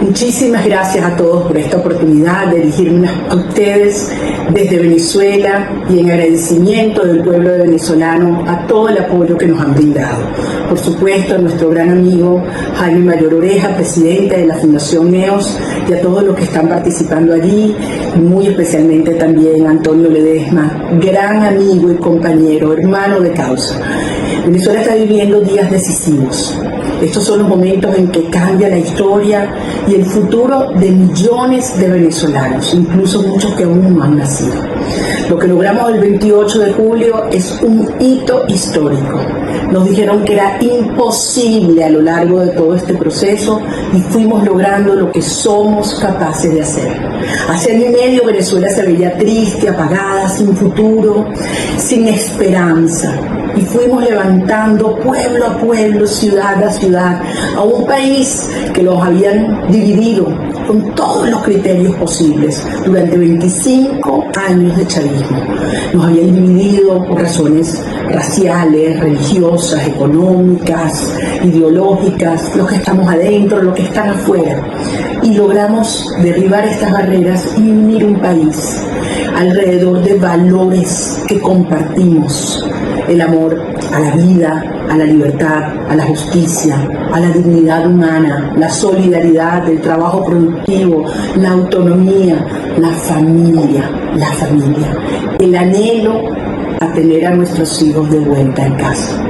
Muchísimas gracias a todos por esta oportunidad de dirigirme a ustedes desde Venezuela y en agradecimiento del pueblo venezolano a todo el apoyo que nos han brindado. Por supuesto, a nuestro gran amigo Jaime Mayor Oreja, presidente de la Fundación NEOS, y a todos los que están participando allí, muy especialmente también a Antonio Ledesma, gran amigo y compañero, hermano de causa. Venezuela está viviendo días decisivos. Estos son los momentos en que cambia la historia y el futuro de millones de venezolanos, incluso muchos que aún no han nacido. Lo que logramos el 28 de julio es un hito histórico. Nos dijeron que era imposible a lo largo de todo este proceso y fuimos logrando lo que somos capaces de hacer. Hace año y medio Venezuela se veía triste, apagada, sin futuro, sin esperanza. Y fuimos levantando pueblo a pueblo, ciudad a ciudad, a un país que los habían dividido con todos los criterios posibles durante 25 años de chavismo. Nos habían dividido por razones raciales, religiosas, económicas, ideológicas, los que estamos adentro, los que están afuera. Y logramos derribar estas barreras y unir un país alrededor de valores que compartimos. El amor a la vida, a la libertad, a la justicia, a la dignidad humana, la solidaridad, el trabajo productivo, la autonomía, la familia, el anhelo a tener a nuestros hijos de vuelta en casa.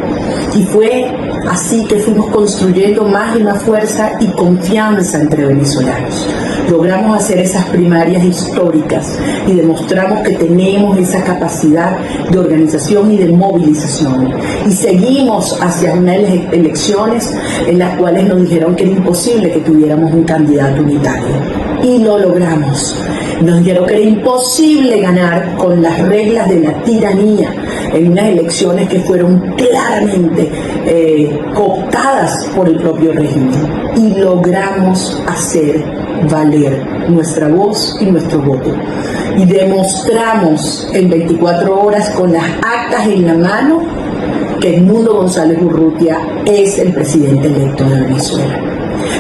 Y fue así que fuimos construyendo más y más fuerza y confianza entre venezolanos. Logramos hacer esas primarias históricas y demostramos que tenemos esa capacidad de organización y de movilización. Y seguimos hacia unas elecciones en las cuales nos dijeron que era imposible que tuviéramos un candidato unitario. Y lo logramos. Nos dijeron que era imposible ganar con las reglas de la tiranía en unas elecciones que fueron claramente cooptadas por el propio régimen. Y logramos hacer valer nuestra voz y nuestro voto. Y demostramos en 24 horas con las actas en la mano que Edmundo González Urrutia es el presidente electo de Venezuela.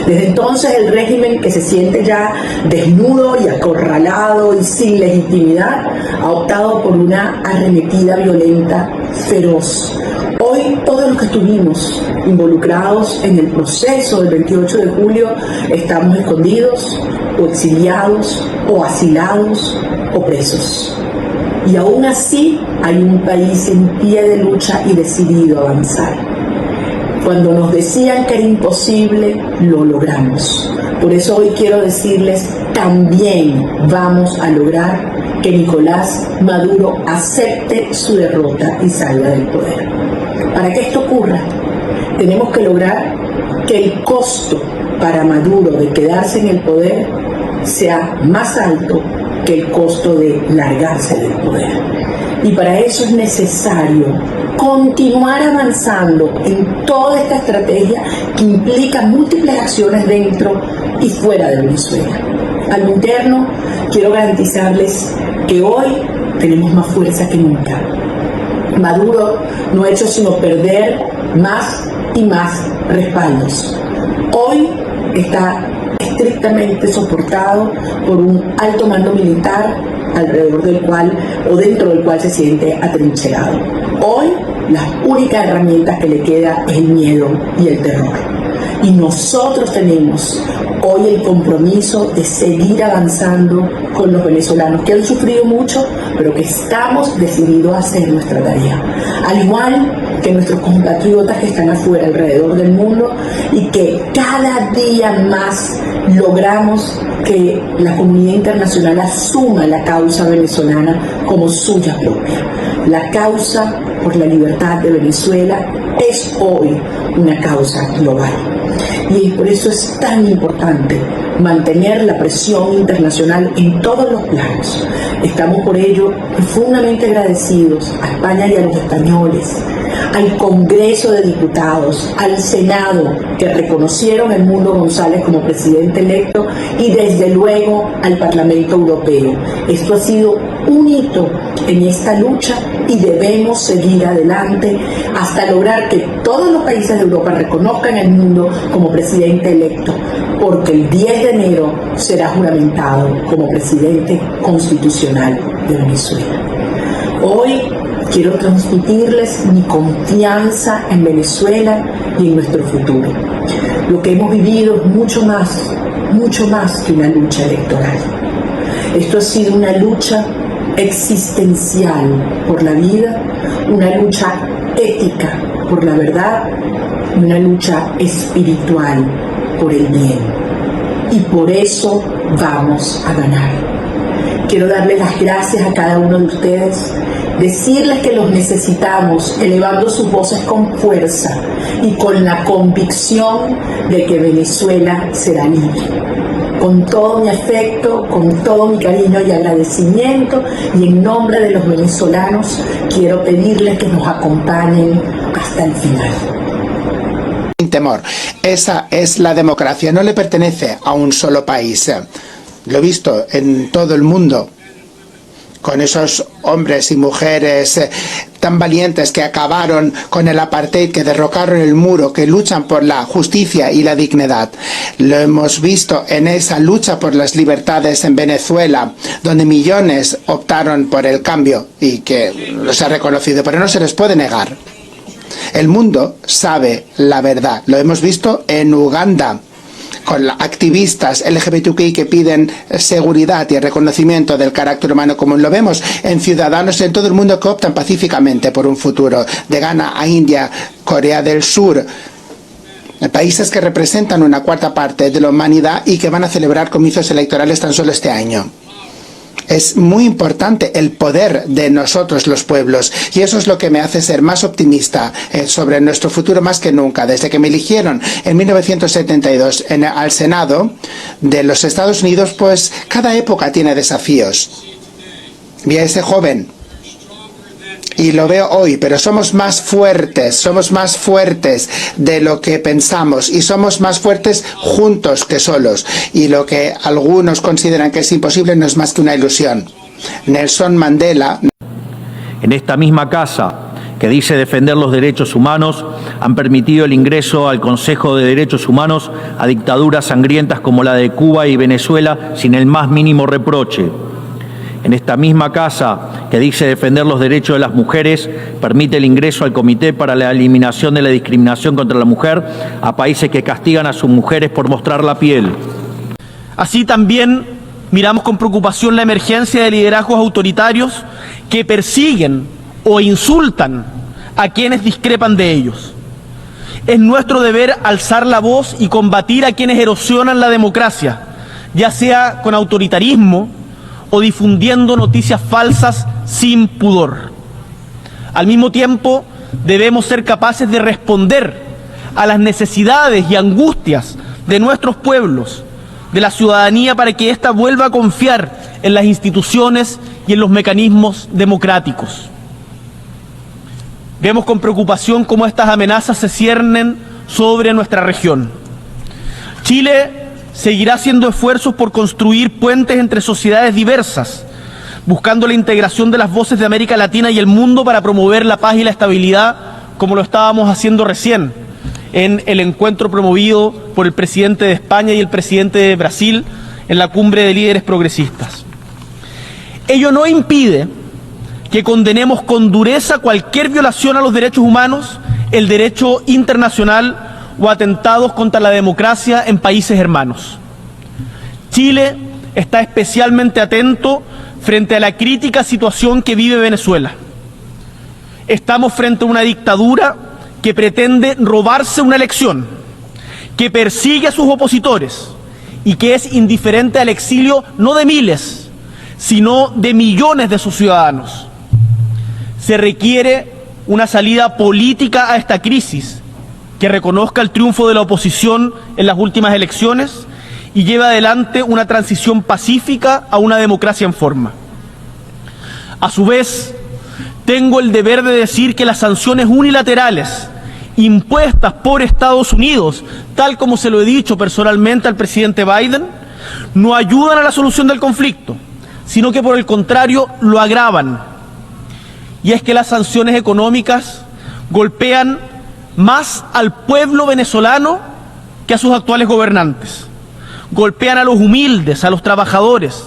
Desde entonces el régimen, que se siente ya desnudo y acorralado y sin legitimidad, ha optado por una arremetida violenta feroz. Hoy todos los que estuvimos involucrados en el proceso del 28 de julio estamos escondidos o exiliados o asilados o presos. Y aún así hay un país en pie de lucha y decidido a avanzar. Cuando nos decían que era imposible, lo logramos. Por eso hoy quiero decirles, también vamos a lograr que Nicolás Maduro acepte su derrota y salga del poder. Para que esto ocurra, tenemos que lograr que el costo para Maduro de quedarse en el poder sea más alto que el costo de largarse del poder. Y para eso es necesario continuar avanzando en toda esta estrategia que implica múltiples acciones dentro y fuera de Venezuela. A lo interno, quiero garantizarles que hoy tenemos más fuerza que nunca. Maduro no ha hecho sino perder más y más respaldos. Hoy está estrictamente soportado por un alto mando militar alrededor del cual o dentro del cual se siente atrincherado. Hoy las únicas herramientas que le queda es el miedo y el terror. Y nosotros tenemos hoy el compromiso de seguir avanzando con los venezolanos que han sufrido mucho, pero que estamos decididos a hacer nuestra tarea. Al igual que nuestros compatriotas que están afuera alrededor del mundo y que cada día más logramos que la comunidad internacional asuma la causa venezolana como suya propia. La causa por la libertad de Venezuela es hoy una causa global. Y por eso es tan importante mantener la presión internacional en todos los planos. Estamos por ello profundamente agradecidos a España y a los españoles, al Congreso de Diputados, al Senado, que reconocieron a Edmundo González como presidente electo, y desde luego al Parlamento Europeo. Esto ha sido un hito en esta lucha y debemos seguir adelante hasta lograr que todos los países de Europa reconozcan a Edmundo como presidente electo. porque el 10 de enero será juramentado como presidente constitucional de Venezuela. Hoy quiero transmitirles mi confianza en Venezuela y en nuestro futuro. Lo que hemos vivido es mucho más que una lucha electoral. Esto ha sido una lucha existencial por la vida, una lucha ética por la verdad y una lucha espiritual por el bien. Y por eso vamos a ganar. Quiero darles las gracias a cada uno de ustedes, decirles que los necesitamos, elevando sus voces con fuerza y con la convicción de que Venezuela será libre. Con todo mi afecto, con todo mi cariño y agradecimiento, y en nombre de los venezolanos, quiero pedirles que nos acompañen hasta el final. Sin temor, esa es la democracia, no le pertenece a un solo país. Lo he visto en todo el mundo, con esos hombres y mujeres tan valientes que acabaron con el apartheid, que derrocaron el muro, que luchan por la justicia y la dignidad. Lo hemos visto en esa lucha por las libertades en Venezuela, donde millones optaron por el cambio y que los ha reconocido, pero no se les puede negar. El mundo sabe la verdad. Lo hemos visto en Uganda, con activistas LGBTQI que piden seguridad y el reconocimiento del carácter humano, como lo vemos en ciudadanos en todo el mundo que optan pacíficamente por un futuro, de Ghana a India, Corea del Sur, países que representan una cuarta parte de la humanidad y que van a celebrar comicios electorales tan solo este año. Es muy importante el poder de nosotros los pueblos, y eso es lo que me hace ser más optimista sobre nuestro futuro más que nunca. Desde que me eligieron en 1972 al Senado de los Estados Unidos, pues cada época tiene desafíos. Vi a ese joven y lo veo hoy, pero somos más fuertes de lo que pensamos, y somos más fuertes juntos que solos, y lo que algunos consideran que es imposible no es más que una ilusión. Nelson Mandela. En esta misma casa, que dice defender los derechos humanos, han permitido el ingreso al Consejo de Derechos Humanos a dictaduras sangrientas como la de Cuba y Venezuela sin el más mínimo reproche. En esta misma casa, que dice defender los derechos de las mujeres, permite el ingreso al Comité para la Eliminación de la Discriminación contra la Mujer a países que castigan a sus mujeres por mostrar la piel. Así también miramos con preocupación la emergencia de liderazgos autoritarios que persiguen o insultan a quienes discrepan de ellos. Es nuestro deber alzar la voz y combatir a quienes erosionan la democracia, ya sea con autoritarismo o difundiendo noticias falsas sin pudor. Al mismo tiempo, debemos ser capaces de responder a las necesidades y angustias de nuestros pueblos, de la ciudadanía, para que ésta vuelva a confiar en las instituciones y en los mecanismos democráticos. Vemos con preocupación cómo estas amenazas se ciernen sobre nuestra región. Chile seguirá haciendo esfuerzos por construir puentes entre sociedades diversas, buscando la integración de las voces de América Latina y el mundo para promover la paz y la estabilidad, como lo estábamos haciendo recién en el encuentro promovido por el presidente de España y el presidente de Brasil en la cumbre de líderes progresistas. Ello no impide que condenemos con dureza cualquier violación a los derechos humanos, el derecho internacional o atentados contra la democracia en países hermanos. Chile está especialmente atento frente a la crítica situación que vive Venezuela. Estamos frente a una dictadura que pretende robarse una elección, que persigue a sus opositores y que es indiferente al exilio no de miles, sino de millones de sus ciudadanos. Se requiere una salida política a esta crisis que reconozca el triunfo de la oposición en las últimas elecciones y lleve adelante una transición pacífica a una democracia en forma. A su vez, tengo el deber de decir que las sanciones unilaterales impuestas por Estados Unidos, tal como se lo he dicho personalmente al presidente Biden, no ayudan a la solución del conflicto, sino que por el contrario lo agravan. Y es que las sanciones económicas golpean más al pueblo venezolano que a sus actuales gobernantes. golpean a los humildes, a los trabajadores,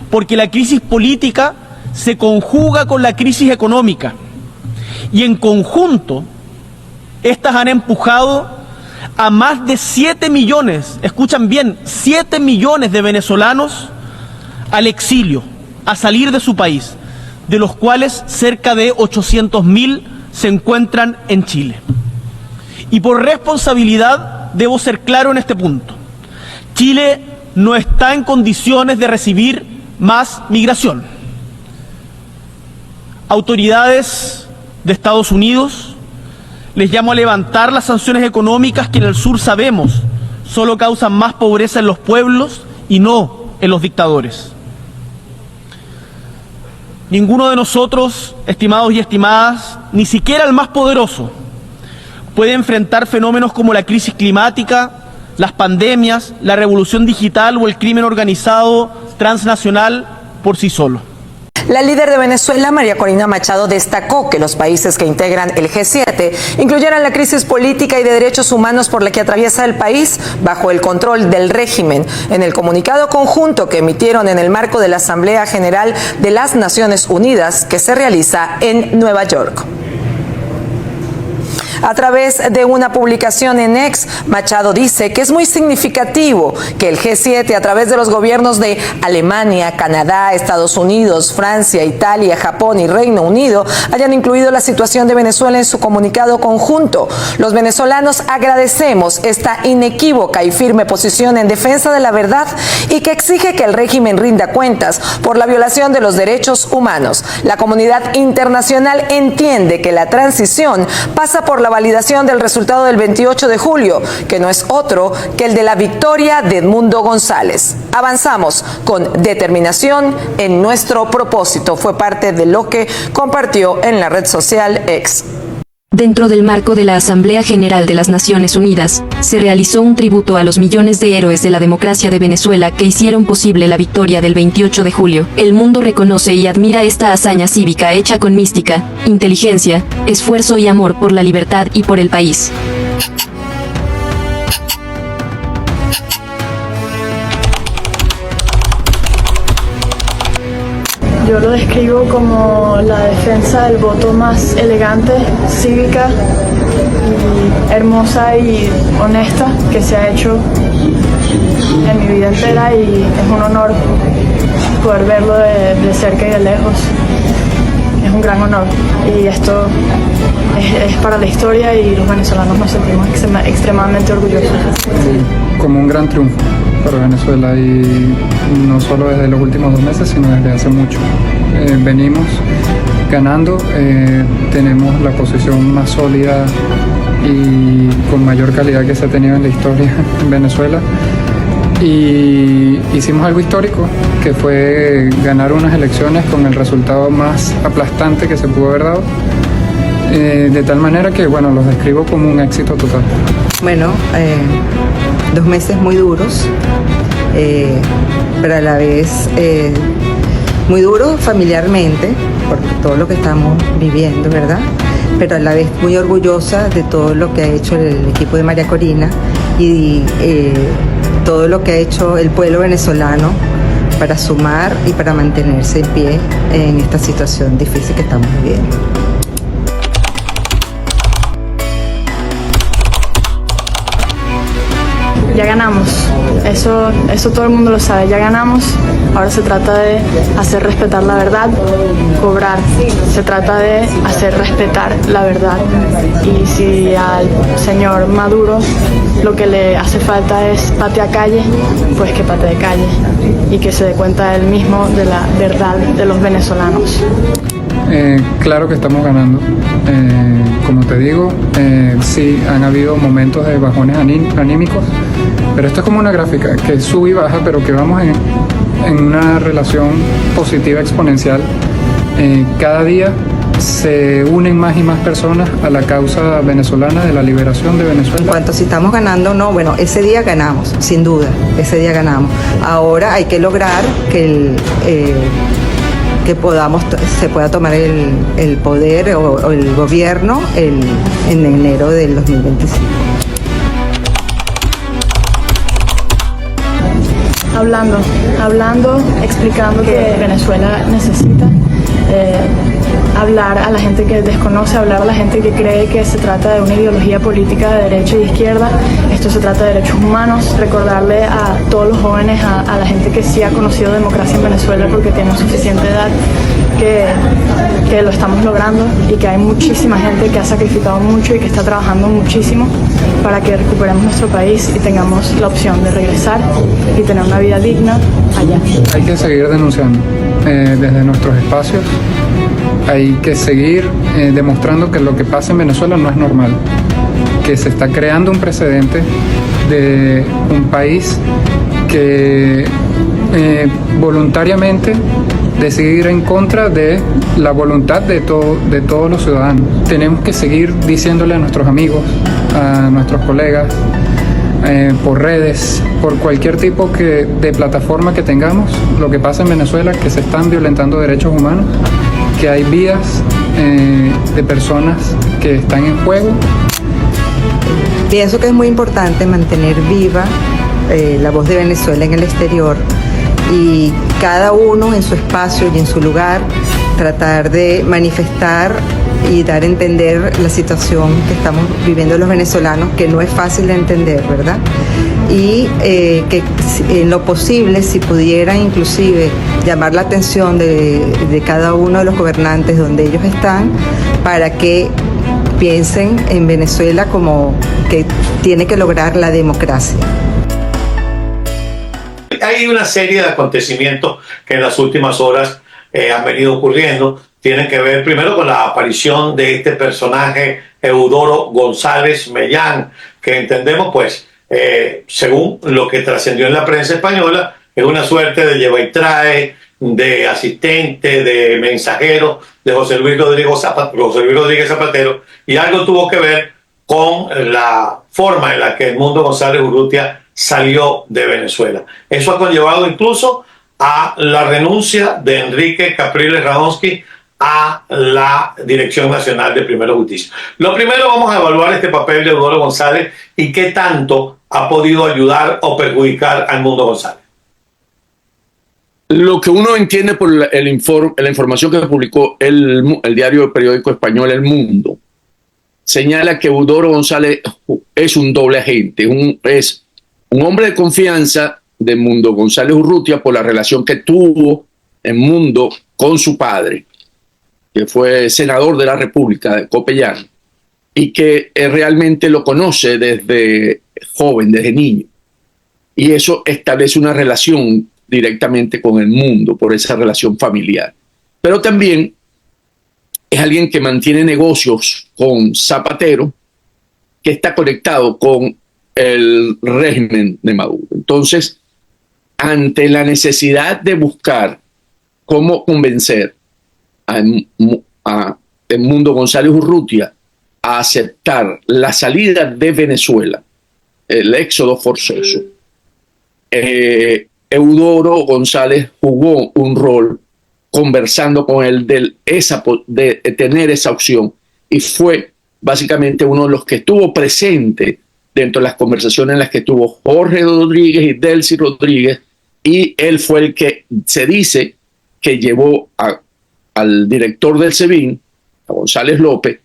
porque la crisis política se conjuga con la crisis económica y en conjunto estas han empujado a más de 7 millones, escuchan bien, 7 millones de venezolanos al exilio, a salir de su país, de los cuales cerca de 800.000 se encuentran en Chile. Y por responsabilidad debo ser claro en este punto. Chile no está en condiciones de recibir más migración. Autoridades de Estados Unidos, les llamo a levantar las sanciones económicas que en el sur sabemos solo causan más pobreza en los pueblos y no en los dictadores. Ninguno de nosotros, estimados y estimadas, ni siquiera el más poderoso, puede enfrentar fenómenos como la crisis climática, las pandemias, la revolución digital o el crimen organizado transnacional por sí solo. La líder de Venezuela, María Corina Machado, destacó que los países que integran el G7 incluyeran la crisis política y de derechos humanos por la que atraviesa el país bajo el control del régimen. En el comunicado conjunto que emitieron en el marco de la Asamblea General de las Naciones Unidas que se realiza en Nueva York. A través de una publicación en X, Machado dice que es muy significativo que el G7, a través de los gobiernos de Alemania, Canadá, Estados Unidos, Francia, Italia, Japón y Reino Unido, hayan incluido la situación de Venezuela en su comunicado conjunto. Los venezolanos agradecemos esta inequívoca y firme posición en defensa de la verdad y que exige que el régimen rinda cuentas por la violación de los derechos humanos. La comunidad internacional entiende que la transición pasa por la validación del resultado del 28 de julio, que no es otro que el de la victoria de Edmundo González. Avanzamos con determinación en nuestro propósito. Fue parte de lo que compartió en la red social X. Dentro del marco de la Asamblea General de las Naciones Unidas, se realizó un tributo a los millones de héroes de la democracia de Venezuela que hicieron posible la victoria del 28 de julio. El mundo reconoce y admira esta hazaña cívica hecha con mística, inteligencia, esfuerzo y amor por la libertad y por el país. Yo lo describo como la defensa del voto más elegante, cívica, y hermosa y honesta que se ha hecho en mi vida entera, y es un honor poder verlo de cerca y de lejos. Es un gran honor y esto es para la historia y los venezolanos nos sentimos extremadamente orgullosos. Como un gran triunfo para Venezuela, y no solo desde los últimos 2 meses, sino desde hace mucho. Venimos ganando, tenemos la posición más sólida y con mayor calidad que se ha tenido en la historia en Venezuela, y hicimos algo histórico, que fue ganar unas elecciones con el resultado más aplastante que se pudo haber dado, de tal manera que, bueno, los describo como un éxito total. Bueno, 2 meses muy duros, pero a la vez muy duros familiarmente, por todo lo que estamos viviendo, ¿verdad? Pero a la vez muy orgullosa de todo lo que ha hecho el equipo de María Corina y todo lo que ha hecho el pueblo venezolano para sumar y para mantenerse en pie en esta situación difícil que estamos viviendo. Ya ganamos, eso todo el mundo lo sabe, ya ganamos. Ahora se trata de hacer respetar la verdad, cobrar, se trata de hacer respetar la verdad. Y si al señor Maduro lo que le hace falta es patria calle, pues que patee calle y que se dé cuenta él mismo de la verdad de los venezolanos. Claro que estamos ganando. Como te digo, sí han habido momentos de bajones anímicos, pero esto es como una gráfica que sube y baja, pero que vamos en una relación positiva exponencial. Cada día se unen más y más personas a la causa venezolana de la liberación de Venezuela. En cuanto a si estamos ganando o no, bueno, ese día ganamos, sin duda, ese día ganamos. Ahora hay que lograr que se pueda tomar el poder o el gobierno en enero del 2025. hablando, explicando que Venezuela necesita hablar a la gente que desconoce, hablar a la gente que cree que se trata de una ideología política de derecha y izquierda. Esto se trata de derechos humanos, recordarle a todos los jóvenes, a la gente que sí ha conocido democracia en Venezuela porque tiene suficiente edad, que lo estamos logrando y que hay muchísima gente que ha sacrificado mucho y que está trabajando muchísimo para que recuperemos nuestro país y tengamos la opción de regresar y tener una vida digna allá. Hay que seguir denunciando desde nuestros espacios. Hay que seguir demostrando que lo que pasa en Venezuela no es normal, que se está creando un precedente de un país que voluntariamente decide ir en contra de la voluntad de todos los ciudadanos. Tenemos que seguir diciéndole a nuestros amigos, a nuestros colegas, por redes, por cualquier tipo de plataforma que tengamos, lo que pasa en Venezuela, que se están violentando derechos humanos, que hay vidas de personas que están en juego. Pienso que es muy importante mantener viva la voz de Venezuela en el exterior y cada uno en su espacio y en su lugar tratar de manifestar y dar a entender la situación que estamos viviendo los venezolanos, que no es fácil de entender, ¿verdad? Y que en lo posible, si pudieran inclusive llamar la atención de cada uno de los gobernantes donde ellos están, para que piensen en Venezuela como que tiene que lograr la democracia. Hay una serie de acontecimientos que en las últimas horas han venido ocurriendo. Tienen que ver primero con la aparición de este personaje Eudoro González Mellán, que entendemos, pues, según lo que trascendió en la prensa española, es una suerte de lleva y trae, de asistente, de mensajero de José Luis Rodríguez Zapatero, y algo tuvo que ver con la forma en la que Edmundo González Urrutia salió de Venezuela. Eso ha conllevado incluso a la renuncia de Enrique Capriles Radonsky a la Dirección Nacional de Primera Justicia. Lo primero, vamos a evaluar este papel de Eudoro González y qué tanto ha podido ayudar o perjudicar a Edmundo González. Lo que uno entiende por la información que publicó el diario periódico español El Mundo, señala que Eudoro González es un doble agente, es un hombre de confianza de Edmundo González Urrutia por la relación que tuvo Edmundo con su padre, que fue senador de la República de Copellán, y que realmente lo conoce desde joven, desde niño. Y eso establece una relación directamente con Edmundo por esa relación familiar. Pero también es alguien que mantiene negocios con Zapatero, que está conectado con el régimen de Maduro. Entonces, ante la necesidad de buscar cómo convencer a Edmundo González Urrutia a aceptar la salida de Venezuela, el éxodo forzoso, Eudoro González jugó un rol conversando con él de tener esa opción, y fue básicamente uno de los que estuvo presente dentro de las conversaciones en las que estuvo Jorge Rodríguez y Delcy Rodríguez, y él fue el que se dice que llevó al director del SEBIN, a González López,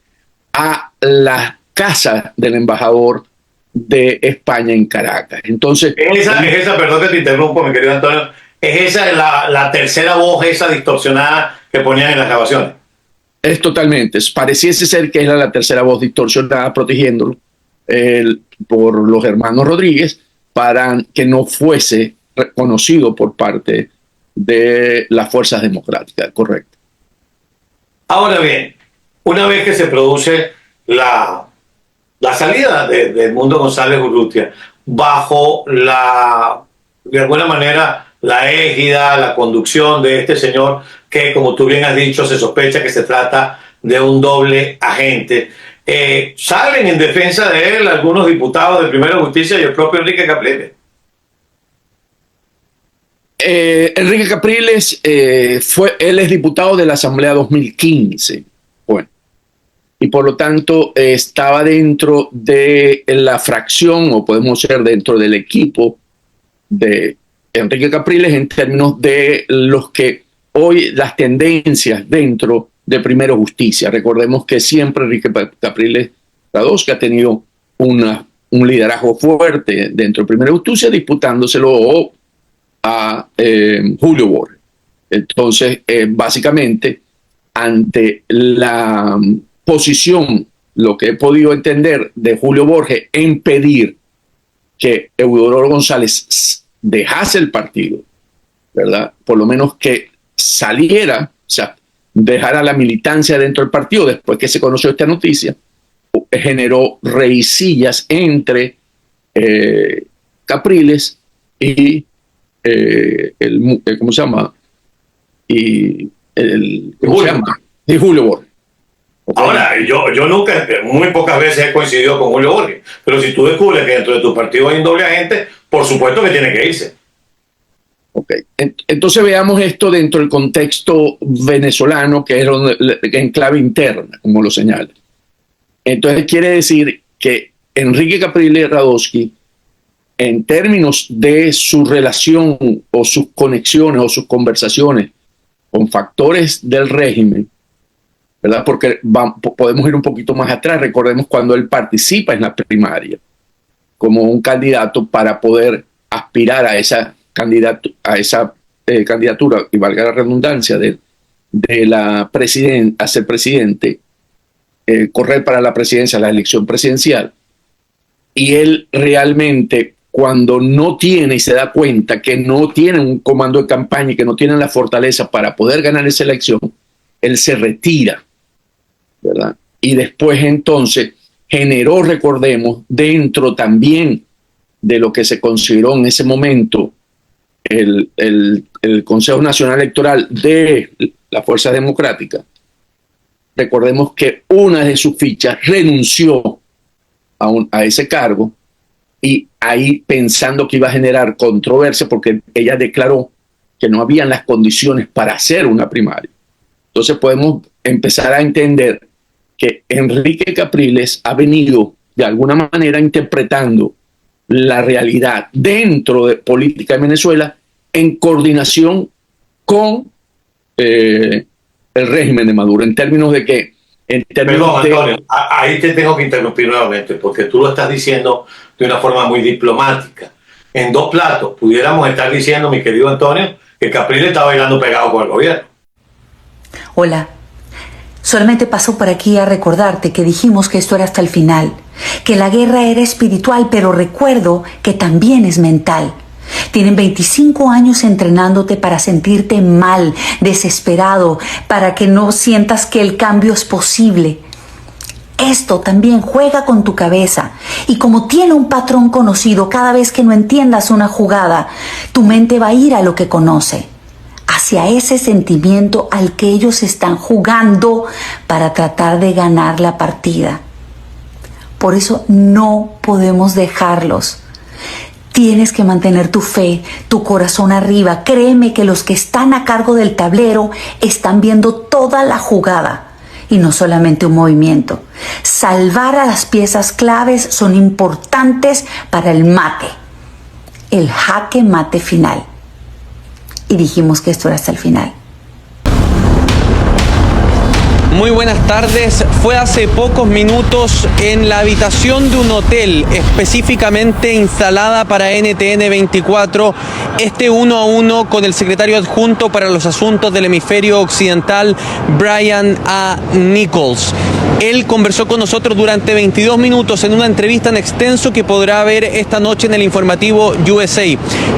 a la casa del embajador de España en Caracas. Entonces, perdón que te interrumpo, mi querido Antonio, es esa la tercera voz, esa distorsionada que ponían en las grabaciones. Es totalmente, pareciese ser que era la tercera voz distorsionada protegiéndolo por los hermanos Rodríguez para que no fuese reconocido por parte de las fuerzas democráticas, correcto. Ahora bien, una vez que se produce la salida de Edmundo González Urrutia bajo de alguna manera la égida, la conducción de este señor que, como tú bien has dicho, se sospecha que se trata de un doble agente, salen en defensa de él algunos diputados de Primera Justicia y el propio Enrique Capriles. Enrique Capriles él es diputado de la Asamblea 2015, bueno, y por lo tanto estaba dentro de la fracción, o podemos ser dentro del equipo de Enrique Capriles en términos de los que hoy las tendencias dentro de Primero Justicia. Recordemos que siempre Enrique Capriles Radosky ha tenido un liderazgo fuerte dentro de Primero Justicia, disputándoselo a Julio Borges. Entonces, básicamente, ante la posición, lo que he podido entender de Julio Borges en pedir que Eudoro González dejase el partido, ¿verdad? Por lo menos que saliera, o sea, dejara la militancia dentro del partido después que se conoció esta noticia, generó rencillas entre Capriles y ¿cómo se llama? Y Julio Borges. Okay. Ahora, yo nunca, muy pocas veces he coincidido con Julio Borges, pero si tú descubres que dentro de tu partido hay un doble agente, por supuesto que tiene que irse. Ok, entonces veamos esto dentro del contexto venezolano, que es en clave interna, como lo señala. Entonces quiere decir que Enrique Capriles Radosky, en términos de su relación o sus conexiones o sus conversaciones con factores del régimen, ¿verdad? Porque podemos ir un poquito más atrás. Recordemos cuando él participa en la primaria como un candidato para poder aspirar a esa candidatura, y valga la redundancia, de la a ser presidente, correr para la presidencia, la elección presidencial. Y él realmente, cuando no tiene y se da cuenta que no tiene un comando de campaña y que no tiene la fortaleza para poder ganar esa elección, él se retira, ¿verdad? Y después entonces generó, recordemos, dentro también de lo que se consideró en ese momento el Consejo Nacional Electoral de la Fuerza Democrática. Recordemos que una de sus fichas renunció a ese cargo, y ahí pensando que iba a generar controversia porque ella declaró que no habían las condiciones para hacer una primaria. Entonces podemos empezar a entender que Enrique Capriles ha venido de alguna manera interpretando la realidad dentro de política de Venezuela en coordinación con el régimen de Maduro, en términos de que... Perdón, Antonio, ahí te tengo que interrumpir nuevamente, porque tú lo estás diciendo de una forma muy diplomática. En dos platos pudiéramos estar diciendo, mi querido Antonio, que Capriles está bailando pegado con el gobierno. Hola, solamente paso por aquí a recordarte que dijimos que esto era hasta el final, que la guerra era espiritual, pero recuerdo que también es mental. Tienen 25 años entrenándote para sentirte mal, desesperado, para que no sientas que el cambio es posible. Esto también juega con tu cabeza, y como tiene un patrón conocido, cada vez que no entiendas una jugada, tu mente va a ir a lo que conoce, hacia ese sentimiento al que ellos están jugando para tratar de ganar la partida. Por eso no podemos dejarlos. Tienes que mantener tu fe, tu corazón arriba. Créeme que los que están a cargo del tablero están viendo toda la jugada y no solamente un movimiento. Salvar a las piezas claves son importantes para el mate, el jaque mate final. Y dijimos que esto era hasta el final. Muy buenas tardes. Fue hace pocos minutos en la habitación de un hotel específicamente instalada para NTN 24, este 1 a 1 con el secretario adjunto para los asuntos del hemisferio occidental, Brian A. Nichols. Él conversó con nosotros durante 22 minutos en una entrevista en extenso que podrá ver esta noche en el informativo USA,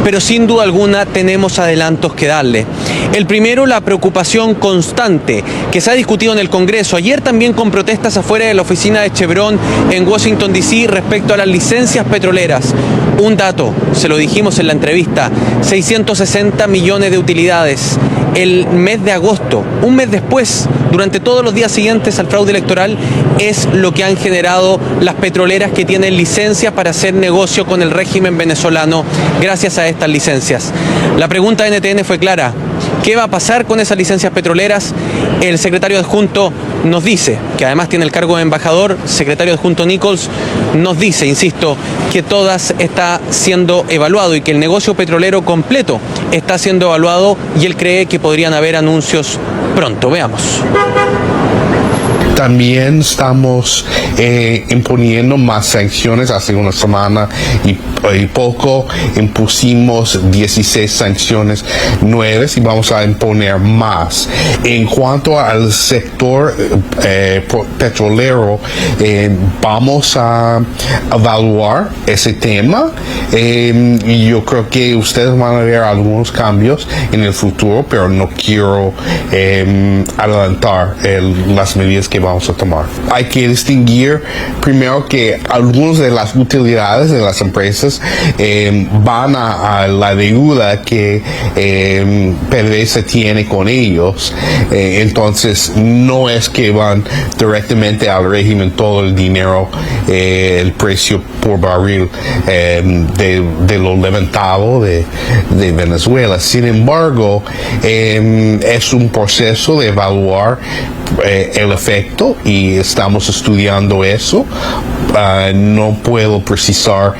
pero sin duda alguna tenemos adelantos que darle. El primero, la preocupación constante que se ha discutido en el Congreso, ayer también con protestas afuera de la oficina de Chevron en Washington DC respecto a las licencias petroleras. Un dato, se lo dijimos en la entrevista, 660 millones de utilidades. El mes de agosto, un mes después, durante todos los días siguientes al fraude electoral, es lo que han generado las petroleras que tienen licencias para hacer negocio con el régimen venezolano gracias a estas licencias. La pregunta de NTN fue clara: ¿Qué va a pasar con esas licencias petroleras? El secretario adjunto nos dice, que además tiene el cargo de embajador, secretario adjunto Nichols, nos dice, insisto, que todas está siendo evaluado y que el negocio petrolero completo está siendo evaluado y él cree que podrían haber anuncios pronto. Veamos. También estamos imponiendo más sanciones. Hace una semana y poco impusimos 16 sanciones nuevas y vamos a imponer más. En cuanto al sector petrolero, vamos a evaluar ese tema y yo creo que ustedes van a ver algunos cambios en el futuro, pero no quiero adelantar las medidas que vamos a tomar. Hay que distinguir primero que algunas de las utilidades de las empresas van a la deuda que PDVSA tiene con ellos, entonces no es que van directamente al régimen todo el dinero, el precio por barril de lo levantado de Venezuela. Sin embargo, es un proceso de evaluar el efecto y estamos estudiando eso. No puedo precisar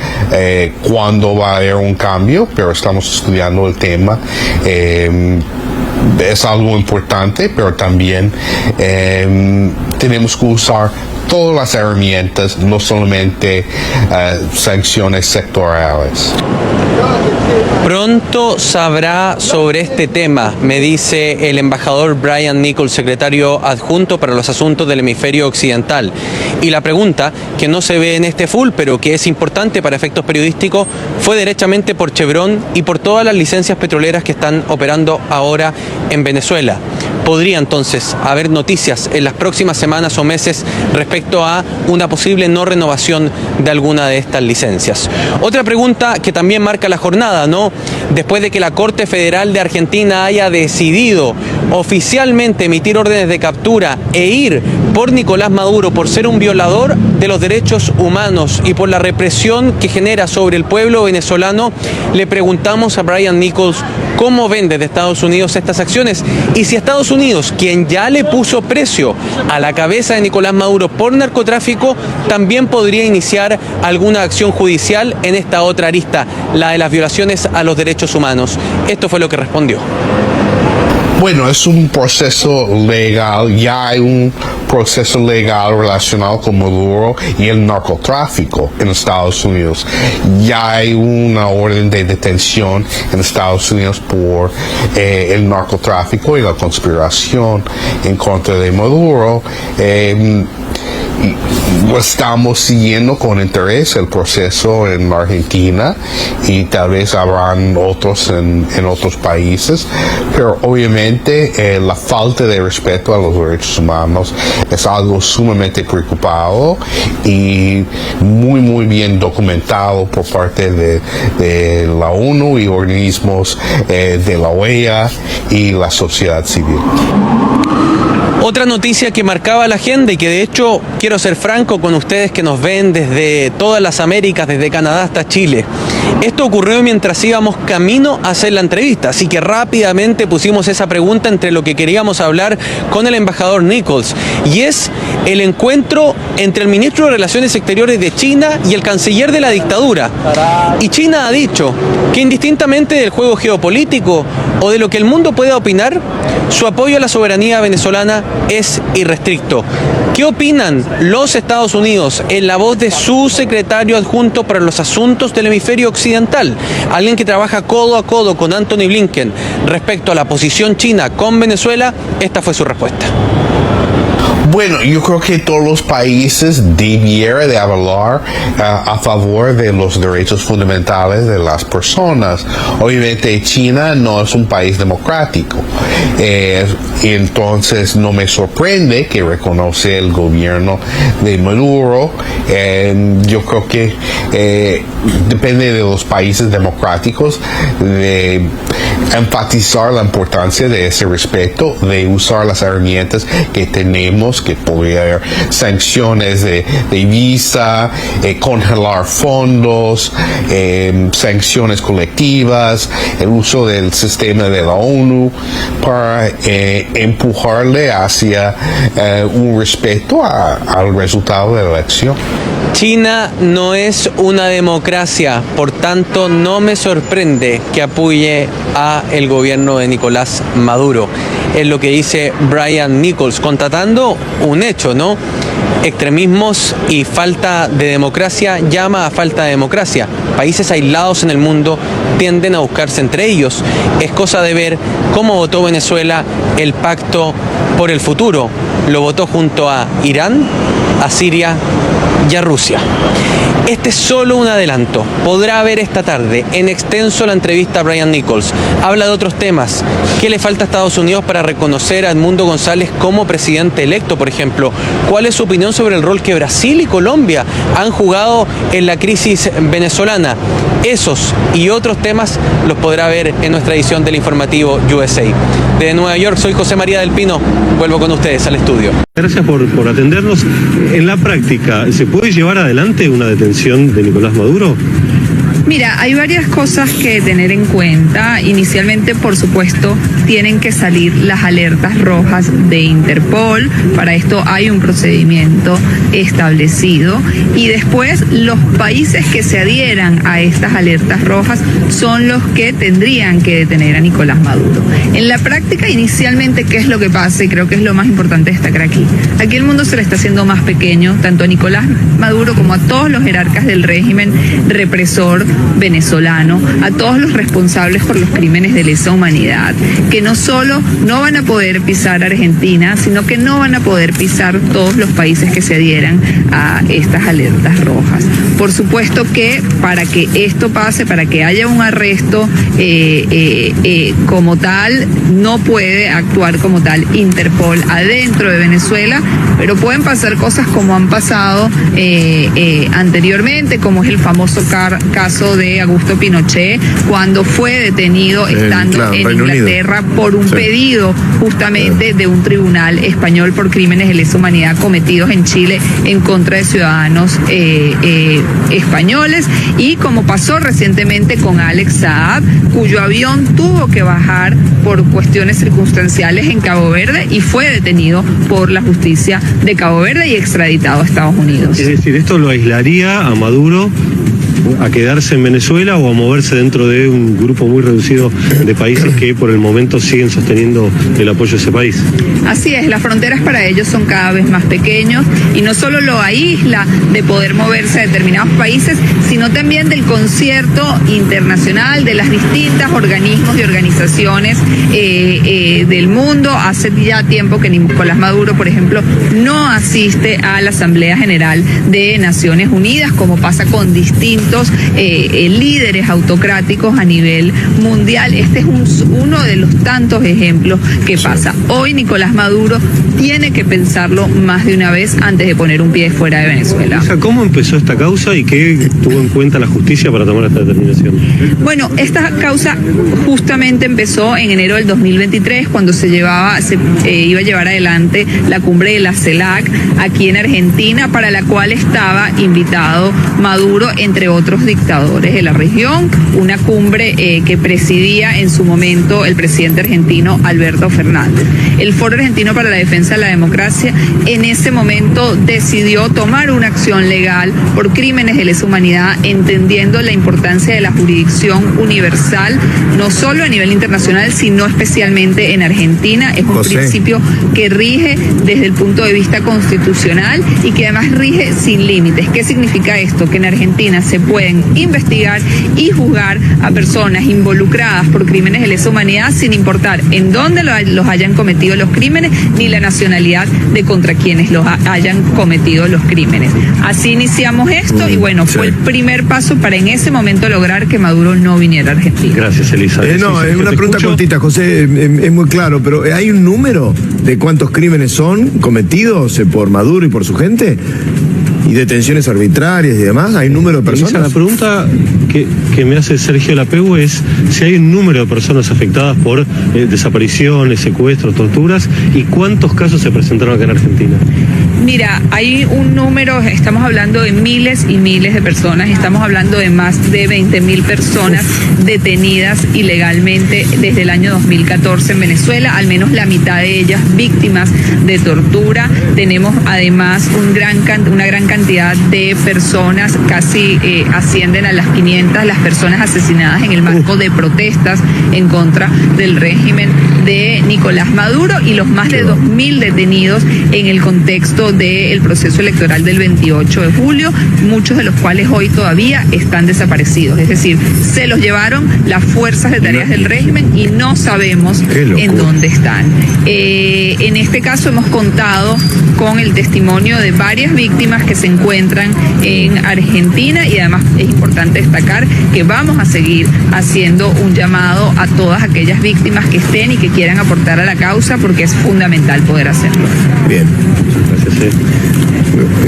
cuándo va a haber un cambio, pero estamos estudiando el tema. Es algo importante, pero también tenemos que usar todas las herramientas, no solamente sanciones sectoriales. Pronto sabrá sobre este tema, me dice el embajador Brian Nichols, secretario adjunto para los asuntos del hemisferio occidental. Y la pregunta, que no se ve en este full, pero que es importante para efectos periodísticos, fue derechamente por Chevron y por todas las licencias petroleras que están operando ahora en Venezuela. ¿Podría entonces haber noticias en las próximas semanas o meses respecto a una posible no renovación de alguna de estas licencias? Otra pregunta que también marca la jornada, ¿no? Después de que la Corte Federal de Argentina haya decidido oficialmente emitir órdenes de captura e ir por Nicolás Maduro por ser un violador de los derechos humanos y por la represión que genera sobre el pueblo venezolano, le preguntamos a Brian Nichols cómo ven desde Estados Unidos estas acciones y si Estados Unidos, quien ya le puso precio a la cabeza de Nicolás Maduro por narcotráfico, también podría iniciar alguna acción judicial en esta otra arista, la de las violaciones a los derechos humanos. Esto fue lo que respondió. Bueno, es un proceso legal, ya hay un proceso legal relacionado con Maduro y el narcotráfico en Estados Unidos. Ya hay una orden de detención en Estados Unidos por el narcotráfico y la conspiración en contra de Maduro. Estamos siguiendo con interés el proceso en Argentina y tal vez habrán otros en otros países, pero obviamente la falta de respeto a los derechos humanos es algo sumamente preocupado y muy bien documentado por parte de la ONU y organismos de la OEA y la sociedad civil. Otra noticia que marcaba la agenda y que de hecho quiero ser franco con ustedes que nos ven desde todas las Américas, desde Canadá hasta Chile. Esto ocurrió mientras íbamos camino a hacer la entrevista, así que rápidamente pusimos esa pregunta entre lo que queríamos hablar con el embajador Nichols, y es el encuentro entre el ministro de Relaciones Exteriores de China y el canciller de la dictadura. Y China ha dicho que indistintamente del juego geopolítico o de lo que el mundo pueda opinar, su apoyo a la soberanía venezolana es irrestricto. ¿Qué opinan los Estados Unidos en la voz de su secretario adjunto para los asuntos del hemisferio occidental? Alguien que trabaja codo a codo con Antony Blinken respecto a la posición china con Venezuela. Esta fue su respuesta. Bueno, yo creo que todos los países debieran de hablar a favor de los derechos fundamentales de las personas. Obviamente China no es un país democrático, entonces no me sorprende que reconoce el gobierno de Maduro. Yo creo que depende de los países democráticos de enfatizar la importancia de ese respeto, de usar las herramientas que tenemos, que podría haber sanciones de visa, congelar fondos, sanciones colectivas, el uso del sistema de la ONU para empujarle hacia un respeto al resultado de la elección. China no es una democracia, por tanto no me sorprende que apoye a el gobierno de Nicolás Maduro. Es lo que dice Brian Nichols, constatando un hecho, ¿no? Extremismos y falta de democracia llama a falta de democracia. Países aislados en el mundo tienden a buscarse entre ellos. Es cosa de ver cómo votó Venezuela el Pacto por el Futuro. Lo votó junto a Irán, a Siria y a Rusia. Este es solo un adelanto. Podrá ver esta tarde en extenso la entrevista a Brian Nichols. Habla de otros temas. ¿Qué le falta a Estados Unidos para reconocer a Edmundo González como presidente electo, por ejemplo? ¿Cuál es su opinión sobre el rol que Brasil y Colombia han jugado en la crisis venezolana? Esos y otros temas los podrá ver en nuestra edición del informativo USA. Desde Nueva York, soy José María del Pino. Vuelvo con ustedes al estudio. Gracias por atendernos. En la práctica, ¿se puede llevar adelante una detención de Nicolás Maduro? Mira, hay varias cosas que tener en cuenta. Inicialmente, por supuesto, tienen que salir las alertas rojas de Interpol. Para esto hay un procedimiento establecido. Y después, los países que se adhieran a estas alertas rojas son los que tendrían que detener a Nicolás Maduro. En la práctica, inicialmente, ¿qué es lo que pasa? Y creo que es lo más importante destacar aquí. Aquí el mundo se le está haciendo más pequeño, tanto a Nicolás Maduro como a todos los jerarcas del régimen represor venezolano, a todos los responsables por los crímenes de lesa humanidad, que no solo no van a poder pisar Argentina, sino que no van a poder pisar todos los países que se adhieran a estas alertas rojas. Por supuesto que para que esto pase, para que haya un arresto como tal, no puede actuar como tal Interpol adentro de Venezuela, pero pueden pasar cosas como han pasado anteriormente, como es el famoso caso de Augusto Pinochet, cuando fue detenido estando en Inglaterra por un pedido justamente de un tribunal español por crímenes de lesa humanidad cometidos en Chile en contra de ciudadanos españoles, y como pasó recientemente con Alex Saab, cuyo avión tuvo que bajar por cuestiones circunstanciales en Cabo Verde y fue detenido por la justicia de Cabo Verde y extraditado a Estados Unidos. Es decir, ¿esto lo aislaría a Maduro a quedarse en Venezuela o a moverse dentro de un grupo muy reducido de países que por el momento siguen sosteniendo el apoyo a ese país? Así es, las fronteras para ellos son cada vez más pequeños y no solo lo aísla de poder moverse a determinados países, sino también del concierto internacional de las distintas organismos y organizaciones del mundo. Hace ya tiempo que Nicolás Maduro, por ejemplo, no asiste a la Asamblea General de Naciones Unidas, como pasa con distintos líderes autocráticos a nivel mundial. Este es uno de los tantos ejemplos que pasa. Hoy Nicolás Maduro tiene que pensarlo más de una vez antes de poner un pie fuera de Venezuela. ¿Cómo empezó esta causa y qué tuvo en cuenta la justicia para tomar esta determinación? Bueno, esta causa justamente empezó en enero del 2023, cuando se iba a llevar adelante la cumbre de la CELAC aquí en Argentina, para la cual estaba invitado Maduro, entre otros dictadores de la región, una cumbre que presidía en su momento el presidente argentino Alberto Fernández. El Foro Argentino para la Defensa de la Democracia en ese momento decidió tomar una acción legal por crímenes de lesa humanidad, entendiendo la importancia de la jurisdicción universal, no solo a nivel internacional, sino especialmente en Argentina. Es un principio que rige desde el punto de vista constitucional y que además rige sin límites. ¿Qué significa esto? Que en Argentina se pueden investigar y juzgar a personas involucradas por crímenes de lesa humanidad sin importar en dónde los hayan cometido los crímenes ni la nacionalidad de contra quienes los hayan cometido los crímenes. Así iniciamos esto y bueno, fue el primer paso para en ese momento lograr que Maduro no viniera a Argentina. Gracias, Elisa. Es una pregunta cortita, José, es muy claro, pero ¿hay un número de cuántos crímenes son cometidos por Maduro y por su gente? y detenciones arbitrarias y demás? ¿Hay un número de personas? La pregunta que me hace Sergio Lapeu es si hay un número de personas afectadas por desapariciones, secuestros, torturas, y cuántos casos se presentaron acá en Argentina. Mira, hay un número, estamos hablando de miles y miles de personas, estamos hablando de más de 20.000 personas detenidas ilegalmente desde el año 2014 en Venezuela, al menos la mitad de ellas víctimas de tortura. Tenemos además una gran cantidad de personas, casi ascienden a las 500 las personas asesinadas en el marco de protestas en contra del régimen de Nicolás Maduro, y los más de 2.000 detenidos en el contexto del proceso electoral del 28 de julio, muchos de los cuales hoy todavía están desaparecidos. Es decir, se los llevaron las fuerzas de tareas del régimen y no sabemos en dónde están. En este caso hemos contado con el testimonio de varias víctimas que se encuentran en Argentina, y además es importante destacar que vamos a seguir haciendo un llamado a todas aquellas víctimas que estén y que quieran aportar a la causa, porque es fundamental poder hacerlo. Bien. Gracias.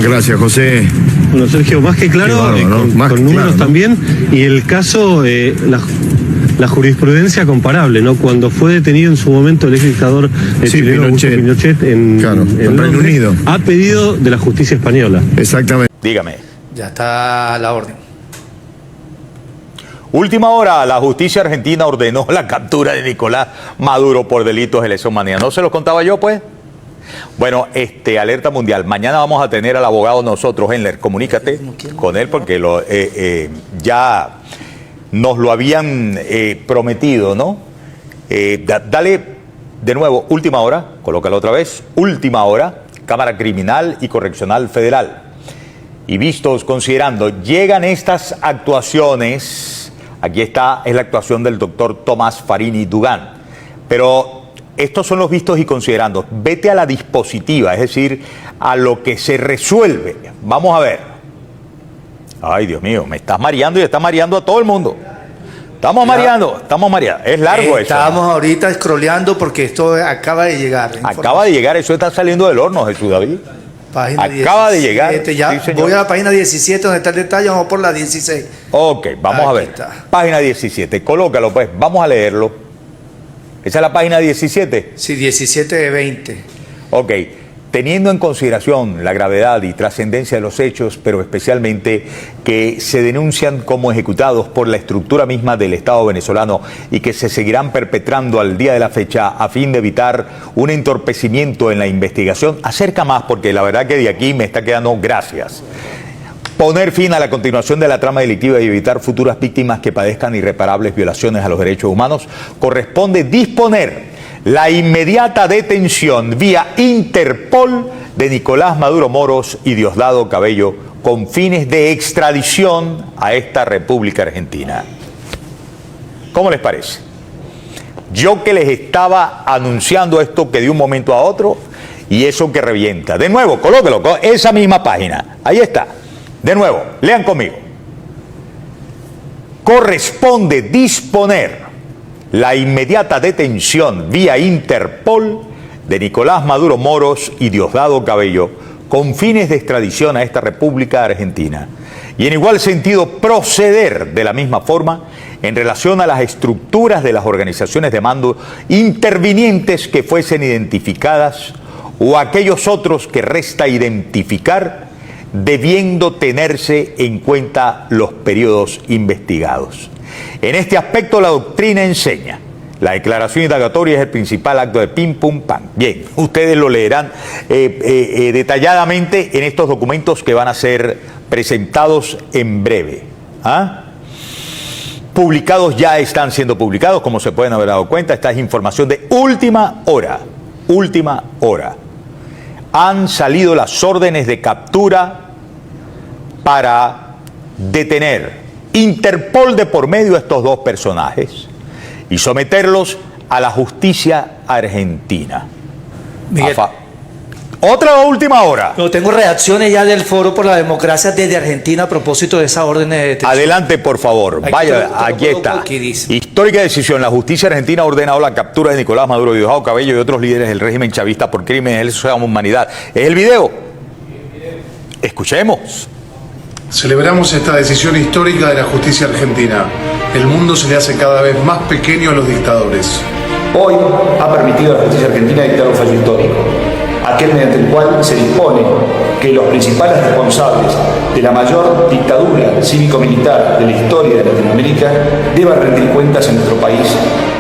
Gracias, José. Bueno, Sergio, más que claro, bárbaro, ¿no? con números claro, ¿no? también, y el caso, la jurisprudencia comparable, ¿no? Cuando fue detenido en su momento el ex dictador chileno Augusto Pinochet en Reino Londres, Unido, a pedido de la justicia española. Exactamente. Dígame. Ya está la orden. Última hora, la justicia argentina ordenó la captura de Nicolás Maduro por delitos de lesa humanidad. ¿No se los contaba yo, pues? Bueno, alerta mundial. Mañana vamos a tener al abogado nosotros, Henler. Comunícate con él porque ya nos lo habían prometido, ¿no? Dale de nuevo, última hora, colócalo otra vez, última hora, Cámara Criminal y Correccional Federal. Y vistos, considerando, llegan estas actuaciones, aquí está, es la actuación del doctor Tomás Farini Dugán, pero estos son los vistos y considerando. Vete a la dispositiva, es decir, a lo que se resuelve. Vamos a ver. Ay, Dios mío, me estás mareando y estás mareando a todo el mundo. Estamos mareando. Es largo eso. Estamos ahorita scrolleando porque esto acaba de llegar. Acaba de llegar, eso está saliendo del horno, Jesús David. Página acaba 17, de llegar. Ya sí, voy a la página 17 donde está el detalle, vamos por la 16. Ok, vamos Aquí a ver. Está. Página 17, colócalo pues, vamos a leerlo. ¿Esa es la página 17? Sí, 17 de 20. Ok, teniendo en consideración la gravedad y trascendencia de los hechos, pero especialmente que se denuncian como ejecutados por la estructura misma del Estado venezolano y que se seguirán perpetrando al día de la fecha a fin de evitar un entorpecimiento en la investigación, acerca más porque la verdad que de aquí me está quedando gracias. Poner fin a la continuación de la trama delictiva y evitar futuras víctimas que padezcan irreparables violaciones a los derechos humanos, corresponde disponer la inmediata detención vía Interpol de Nicolás Maduro Moros y Diosdado Cabello con fines de extradición a esta República Argentina. ¿Cómo les parece? Yo que les estaba anunciando esto que de un momento a otro y eso que revienta. De nuevo, colóquelo, esa misma página. Ahí está. De nuevo, lean conmigo. Corresponde disponer la inmediata detención vía Interpol de Nicolás Maduro Moros y Diosdado Cabello con fines de extradición a esta República Argentina. Y en igual sentido proceder de la misma forma en relación a las estructuras de las organizaciones de mando intervinientes que fuesen identificadas o aquellos otros que resta identificar, debiendo tenerse en cuenta los periodos investigados. En este aspecto la doctrina enseña. La declaración indagatoria es el principal acto de pim pum pam. Bien, ustedes lo leerán detalladamente en estos documentos que van a ser presentados en breve. Publicados, ya están siendo publicados, como se pueden haber dado cuenta. Esta es información de última hora. Última hora. Han salido las órdenes de captura para detener Interpol de por medio a estos dos personajes y someterlos a la justicia argentina. Otra última hora. No, tengo reacciones ya del Foro por la Democracia desde Argentina a propósito de esa orden de detención. Adelante, por favor. Vaya, aquí está. Histórica decisión. La justicia argentina ha ordenado la captura de Nicolás Maduro, Diosdado Cabello y otros líderes del régimen chavista por crímenes de lesa humanidad. ¿Es el video? Escuchemos. Celebramos esta decisión histórica de la justicia argentina. El mundo se le hace cada vez más pequeño a los dictadores. Hoy ha permitido a la justicia argentina dictar un fallo histórico, aquel mediante el cual se dispone que los principales responsables de la mayor dictadura cívico-militar de la historia de Latinoamérica deban rendir cuentas en nuestro país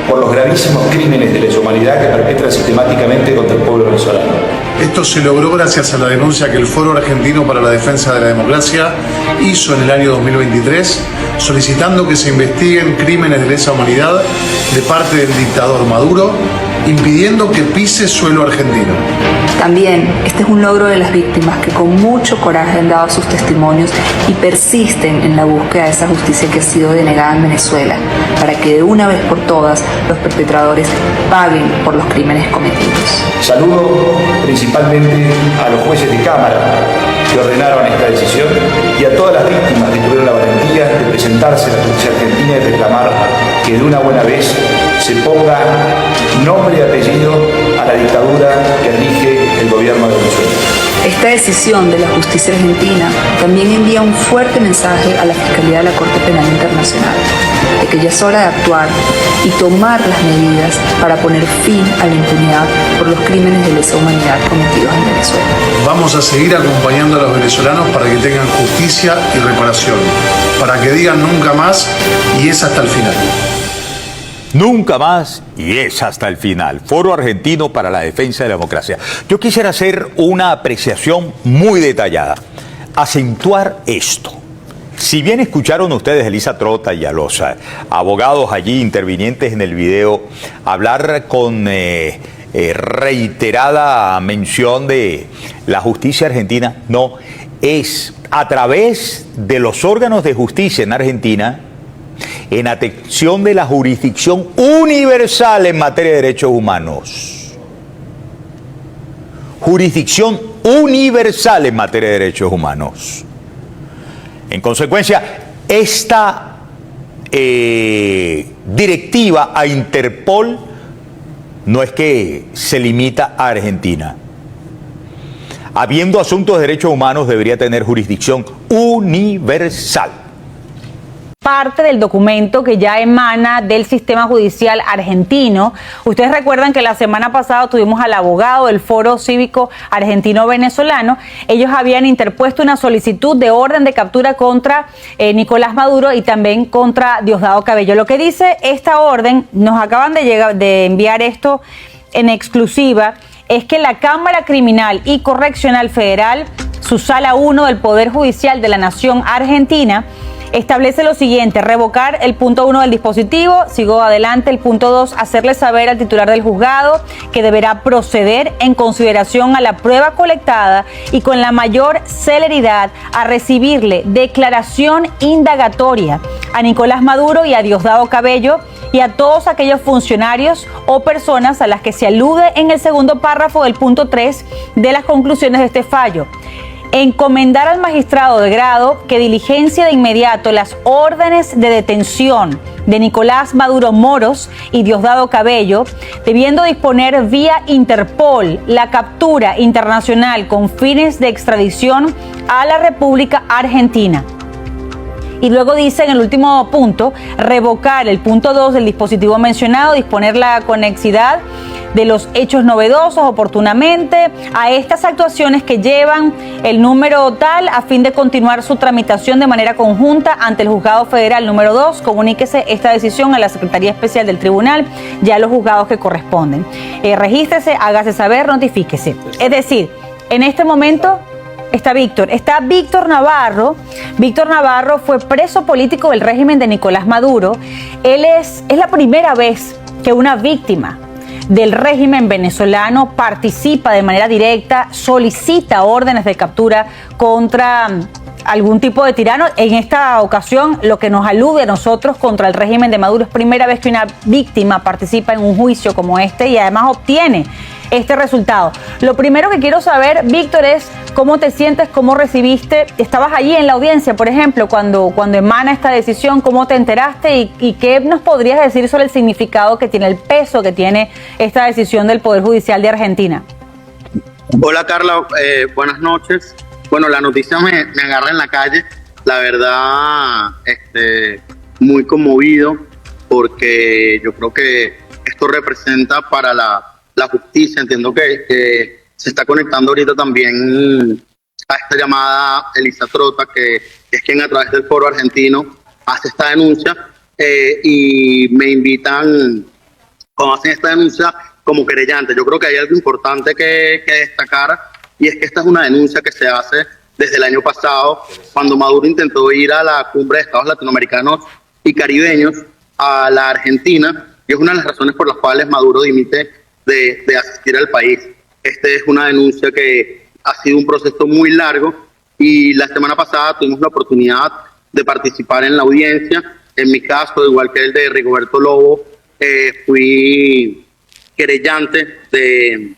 por los gravísimos crímenes de lesa humanidad que perpetran sistemáticamente contra el pueblo venezolano. Esto se logró gracias a la denuncia que el Foro Argentino para la Defensa de la Democracia hizo en el año 2023, solicitando que se investiguen crímenes de lesa humanidad de parte del dictador Maduro, impidiendo que pise suelo argentino. También este es un logro de las víctimas que con mucho coraje han dado sus testimonios y persisten en la búsqueda de esa justicia que ha sido denegada en Venezuela, para que de una vez por todas los perpetradores paguen por los crímenes cometidos. Saludo principalmente a los jueces de Cámara que ordenaron esta decisión y a todas las víctimas que tuvieron la valentía de presentarse a la justicia argentina y reclamar que de una buena vez se ponga nombre y apellido a la dictadura que rige el gobierno de Venezuela. Esta decisión de la justicia argentina también envía un fuerte mensaje a la Fiscalía de la Corte Penal Internacional, de que ya es hora de actuar y tomar las medidas para poner fin a la impunidad por los crímenes de lesa humanidad cometidos en Venezuela. Vamos a seguir acompañando a los venezolanos para que tengan justicia y reparación, para que digan nunca más y es hasta el final. Nunca más y es hasta el final. Foro Argentino para la Defensa de la Democracia. Yo quisiera hacer una apreciación muy detallada. Acentuar esto. Si bien escucharon ustedes a Elisa Trota y a los abogados allí intervinientes en el video hablar con reiterada mención de la justicia argentina, no, es a través de los órganos de justicia en Argentina, en atención de la jurisdicción universal en materia de derechos humanos. Jurisdicción universal en materia de derechos humanos. En consecuencia, esta directiva a Interpol no es que se limita a Argentina. Habiendo asuntos de derechos humanos, debería tener jurisdicción universal. Parte del documento que ya emana del sistema judicial argentino. Ustedes recuerdan que la semana pasada tuvimos al abogado del Foro Cívico Argentino-Venezolano. Ellos habían interpuesto una solicitud de orden de captura contra Nicolás Maduro y también contra Diosdado Cabello. Lo que dice esta orden, nos acaban de enviar esto en exclusiva, es que la Cámara Criminal y Correccional Federal, su Sala 1 del Poder Judicial de la Nación Argentina, establece lo siguiente: revocar el punto 1 del dispositivo. Sigo adelante, el punto 2, hacerle saber al titular del juzgado que deberá proceder en consideración a la prueba colectada y con la mayor celeridad a recibirle declaración indagatoria a Nicolás Maduro y a Diosdado Cabello y a todos aquellos funcionarios o personas a las que se alude en el segundo párrafo del punto 3 de las conclusiones de este fallo. Encomendar al magistrado de grado que diligencia de inmediato las órdenes de detención de Nicolás Maduro Moros y Diosdado Cabello, debiendo disponer vía Interpol la captura internacional con fines de extradición a la República Argentina. Y luego dice en el último punto, revocar el punto 2 del dispositivo mencionado, disponer la conexidad de los hechos novedosos oportunamente a estas actuaciones que llevan el número tal a fin de continuar su tramitación de manera conjunta ante el Juzgado Federal número 2. Comuníquese esta decisión a la Secretaría Especial del Tribunal y a los juzgados que corresponden. Regístrese, hágase saber, notifíquese. Es decir, en este momento está Víctor Navarro. Víctor Navarro fue preso político del régimen de Nicolás Maduro. Él es la primera vez que una víctima del régimen venezolano participa de manera directa, solicita órdenes de captura contra algún tipo de tirano. En esta ocasión, lo que nos alude a nosotros contra el régimen de Maduro es primera vez que una víctima participa en un juicio como este y además obtiene este resultado. Lo primero que quiero saber, Víctor, es cómo te sientes, cómo recibiste, estabas allí en la audiencia, por ejemplo, cuando emana esta decisión, cómo te enteraste y qué nos podrías decir sobre el significado que tiene, el peso que tiene esta decisión del Poder Judicial de Argentina. Hola Carla, buenas noches. Bueno, la noticia me agarra en la calle, la verdad, muy conmovido, porque yo creo que esto representa para la justicia. Entiendo que se está conectando ahorita también a esta llamada Elisa Trota, que es quien a través del Foro Argentino hace esta denuncia, y me invitan, cuando hacen esta denuncia, como querellante. Yo creo que hay algo importante que destacar, y es que esta es una denuncia que se hace desde el año pasado, cuando Maduro intentó ir a la cumbre de estados latinoamericanos y caribeños a la Argentina, y es una de las razones por las cuales Maduro dimite de asistir al país. Es una denuncia que ha sido un proceso muy largo, y la semana pasada tuvimos la oportunidad de participar en la audiencia. En mi caso, igual que el de Rigoberto Lobo, fui querellante de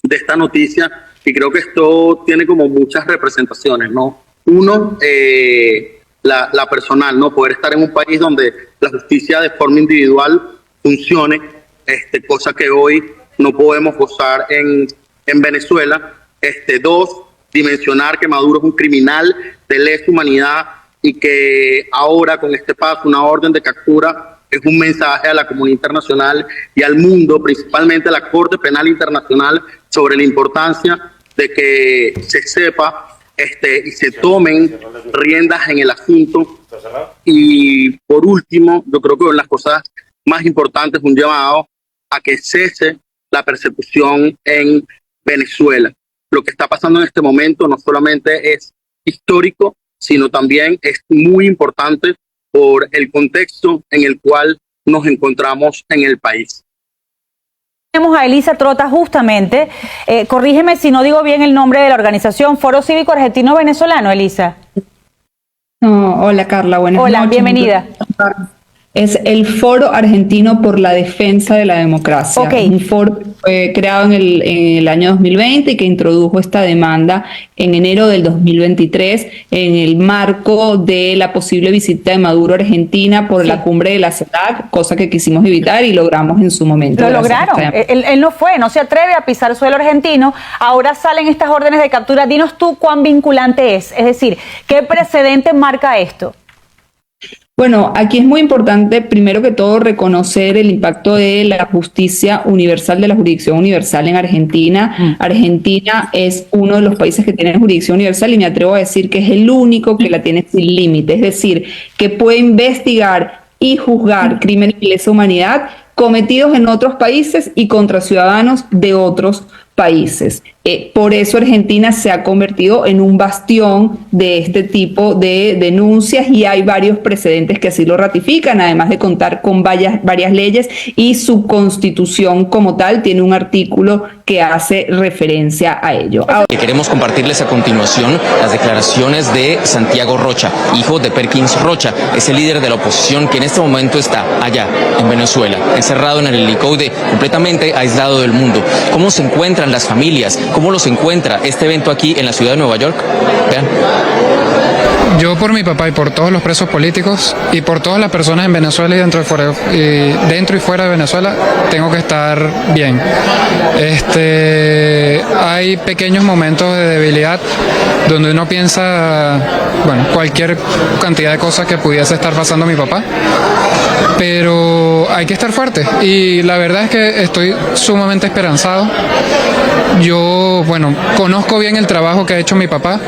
esta noticia, y creo que esto tiene como muchas representaciones, ¿no? Uno, la personal, ¿no? Poder estar en un país donde la justicia de forma individual funcione, cosa que hoy no podemos gozar en Venezuela. Dos, dimensionar que Maduro es un criminal de lesa humanidad, y que ahora con este paso, una orden de captura, es un mensaje a la comunidad internacional y al mundo, principalmente a la Corte Penal Internacional, sobre la importancia de que se sepa y se tomen riendas en el asunto. Y por último, yo creo que una de las cosas más importantes es un llamado a que cese la persecución en Venezuela. Lo que está pasando en este momento no solamente es histórico, sino también es muy importante por el contexto en el cual nos encontramos en el país. Tenemos a Elisa Trota justamente. Corrígeme si no digo bien el nombre de la organización, Foro Cívico Argentino Venezolano, Elisa. No, hola Carla, buenas noches. Hola, bienvenida. Es el Foro Argentino por la Defensa de la Democracia. Okay. Un foro que fue creado en el año 2020 y que introdujo esta demanda en enero del 2023 en el marco de la posible visita de Maduro a Argentina por la cumbre de la CELAC, cosa que quisimos evitar y logramos en su momento. Lo lograron. Él no se atreve a pisar suelo argentino. Ahora salen estas órdenes de captura. Dinos tú cuán vinculante es decir, ¿qué precedente marca esto? Bueno, aquí es muy importante, primero que todo, reconocer el impacto de la justicia universal, de la jurisdicción universal en Argentina. Argentina es uno de los países que tiene jurisdicción universal, y me atrevo a decir que es el único que la tiene sin límite, es decir, que puede investigar y juzgar crímenes de lesa humanidad cometidos en otros países y contra ciudadanos de otros países. Por eso Argentina se ha convertido en un bastión de este tipo de denuncias, y hay varios precedentes que así lo ratifican, además de contar con varias leyes, y su constitución como tal tiene un artículo que hace referencia a ello. Que queremos compartirles a continuación las declaraciones de Santiago Rocha, hijo de Perkins Rocha, es el líder de la oposición que en este momento está allá en Venezuela, encerrado en el helicóptero, completamente aislado del mundo. ¿Cómo se encuentran las familias? ¿Cómo los encuentra este evento aquí en la ciudad de Nueva York? Vean. Yo, por mi papá y por todos los presos políticos y por todas las personas en Venezuela y dentro y fuera de Venezuela, tengo que estar bien. Hay pequeños momentos de debilidad donde uno piensa, cualquier cantidad de cosas que pudiese estar pasando a mi papá, pero hay que estar fuerte, y la verdad es que estoy sumamente esperanzado. Yo, conozco bien el trabajo que ha hecho mi papá,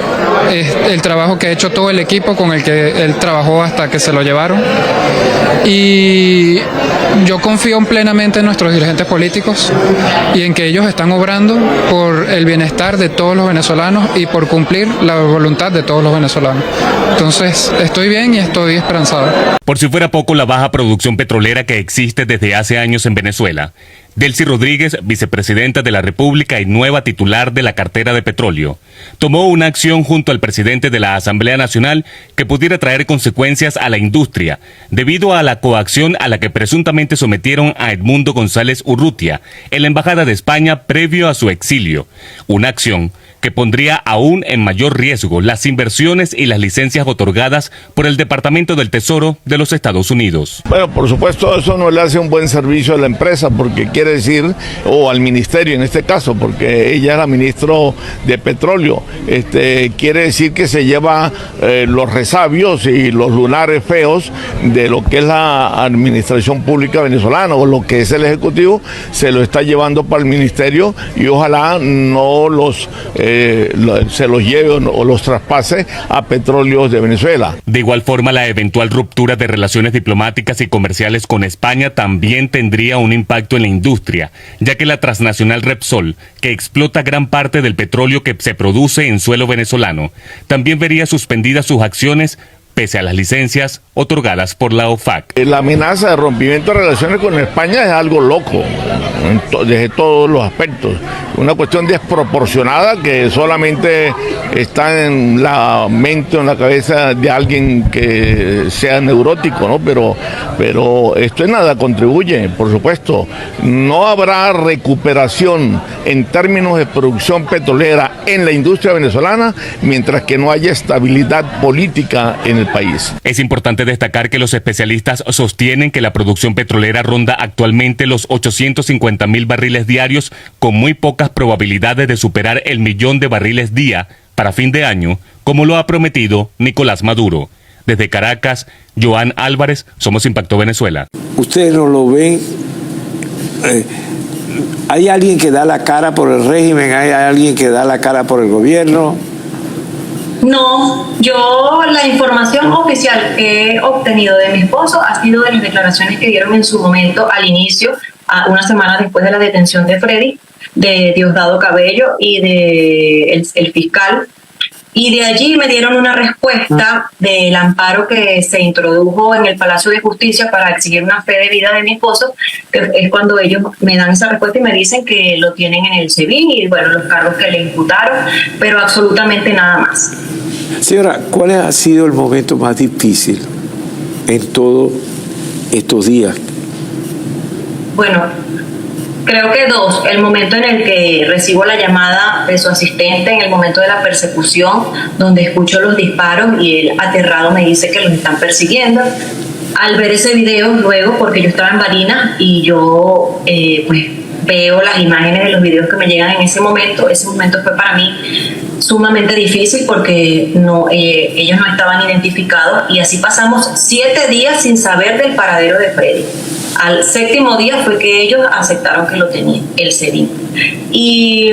el trabajo que ha hecho todo el equipo con el que él trabajó hasta que se lo llevaron, y yo confío plenamente en nuestros dirigentes políticos y en que ellos están obrando por el bienestar de todos los venezolanos y por cumplir la voluntad de todos los venezolanos. Entonces, estoy bien y estoy esperanzado. Por si fuera poco la baja producción petrolera que existe desde hace años en Venezuela, Delcy Rodríguez, vicepresidenta de la República y nueva titular de la cartera de petróleo, tomó una acción junto al presidente de la Asamblea Nacional que pudiera traer consecuencias a la industria debido a la coacción a la que presuntamente sometieron a Edmundo González Urrutia en la Embajada de España previo a su exilio. Una acción que pondría aún en mayor riesgo las inversiones y las licencias otorgadas por el Departamento del Tesoro de los Estados Unidos. Bueno, por supuesto, eso no le hace un buen servicio a la empresa, porque quiere decir, o al ministerio en este caso, porque ella es la ministra de Petróleo, quiere decir que se lleva los resabios y los lunares feos de lo que es la administración pública venezolana, o lo que es el Ejecutivo, se lo está llevando para el ministerio, y ojalá no se los lleve o los traspase a Petróleos de Venezuela. De igual forma, la eventual ruptura de relaciones diplomáticas y comerciales con España también tendría un impacto en la industria, ya que la transnacional Repsol, que explota gran parte del petróleo que se produce en suelo venezolano, también vería suspendidas sus acciones pese a las licencias otorgadas por la OFAC. La amenaza de rompimiento de relaciones con España es algo loco, desde todos los aspectos. Una cuestión desproporcionada que solamente está en la mente o en la cabeza de alguien que sea neurótico, ¿no? Pero esto en nada contribuye, por supuesto. No habrá recuperación en términos de producción petrolera en la industria venezolana mientras que no haya estabilidad política en el país. Es importante destacar que los especialistas sostienen que la producción petrolera ronda actualmente los 850.000 barriles diarios, con muy pocas probabilidades de superar el 1.000.000 de barriles día para fin de año, como lo ha prometido Nicolás Maduro. Desde Caracas, Joan Álvarez, Somos Impacto Venezuela. Ustedes no lo ven. Hay alguien que da la cara por el régimen, hay alguien que da la cara por el gobierno. No, yo la información oficial que he obtenido de mi esposo ha sido de las declaraciones que dieron en su momento al inicio, una semana después de la detención de Freddy, de Diosdado Cabello y de el fiscal. Y de allí me dieron una respuesta del amparo que se introdujo en el Palacio de Justicia para exigir una fe de vida de mi esposo, que es cuando ellos me dan esa respuesta y me dicen que lo tienen en el SEBIN y bueno, los cargos que le imputaron, pero absolutamente nada más. Señora, ¿cuál ha sido el momento más difícil en todos estos días? Bueno, creo que dos. El momento en el que recibo la llamada de su asistente, en el momento de la persecución, donde escucho los disparos y él aterrado me dice que los están persiguiendo. Al ver ese video luego, porque yo estaba en Barinas y yo pues veo las imágenes de los videos que me llegan en ese momento fue para mí sumamente difícil porque ellos no estaban identificados y así pasamos 7 días sin saber del paradero de Freddy. Al 7º día fue que ellos aceptaron que lo tenían, el SEBIN. Y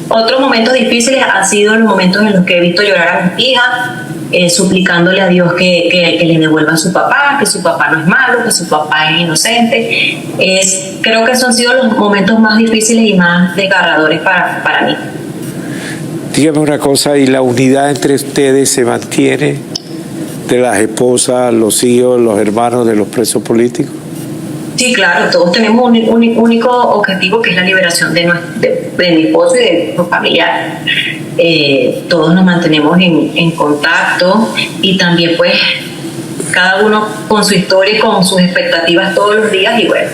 otros momentos difíciles han sido los momentos en los que he visto llorar a mi hija, suplicándole a Dios que le devuelva a su papá, que su papá no es malo, que su papá es inocente. Creo que esos han sido los momentos más difíciles y más desgarradores para mí. Dígame una cosa, ¿y la unidad entre ustedes se mantiene? De las esposas, los hijos, los hermanos de los presos políticos. Sí, claro, todos tenemos un único objetivo, que es la liberación de mi esposo y de su familiar. Todos nos mantenemos en contacto y también pues cada uno con su historia y con sus expectativas todos los días y bueno,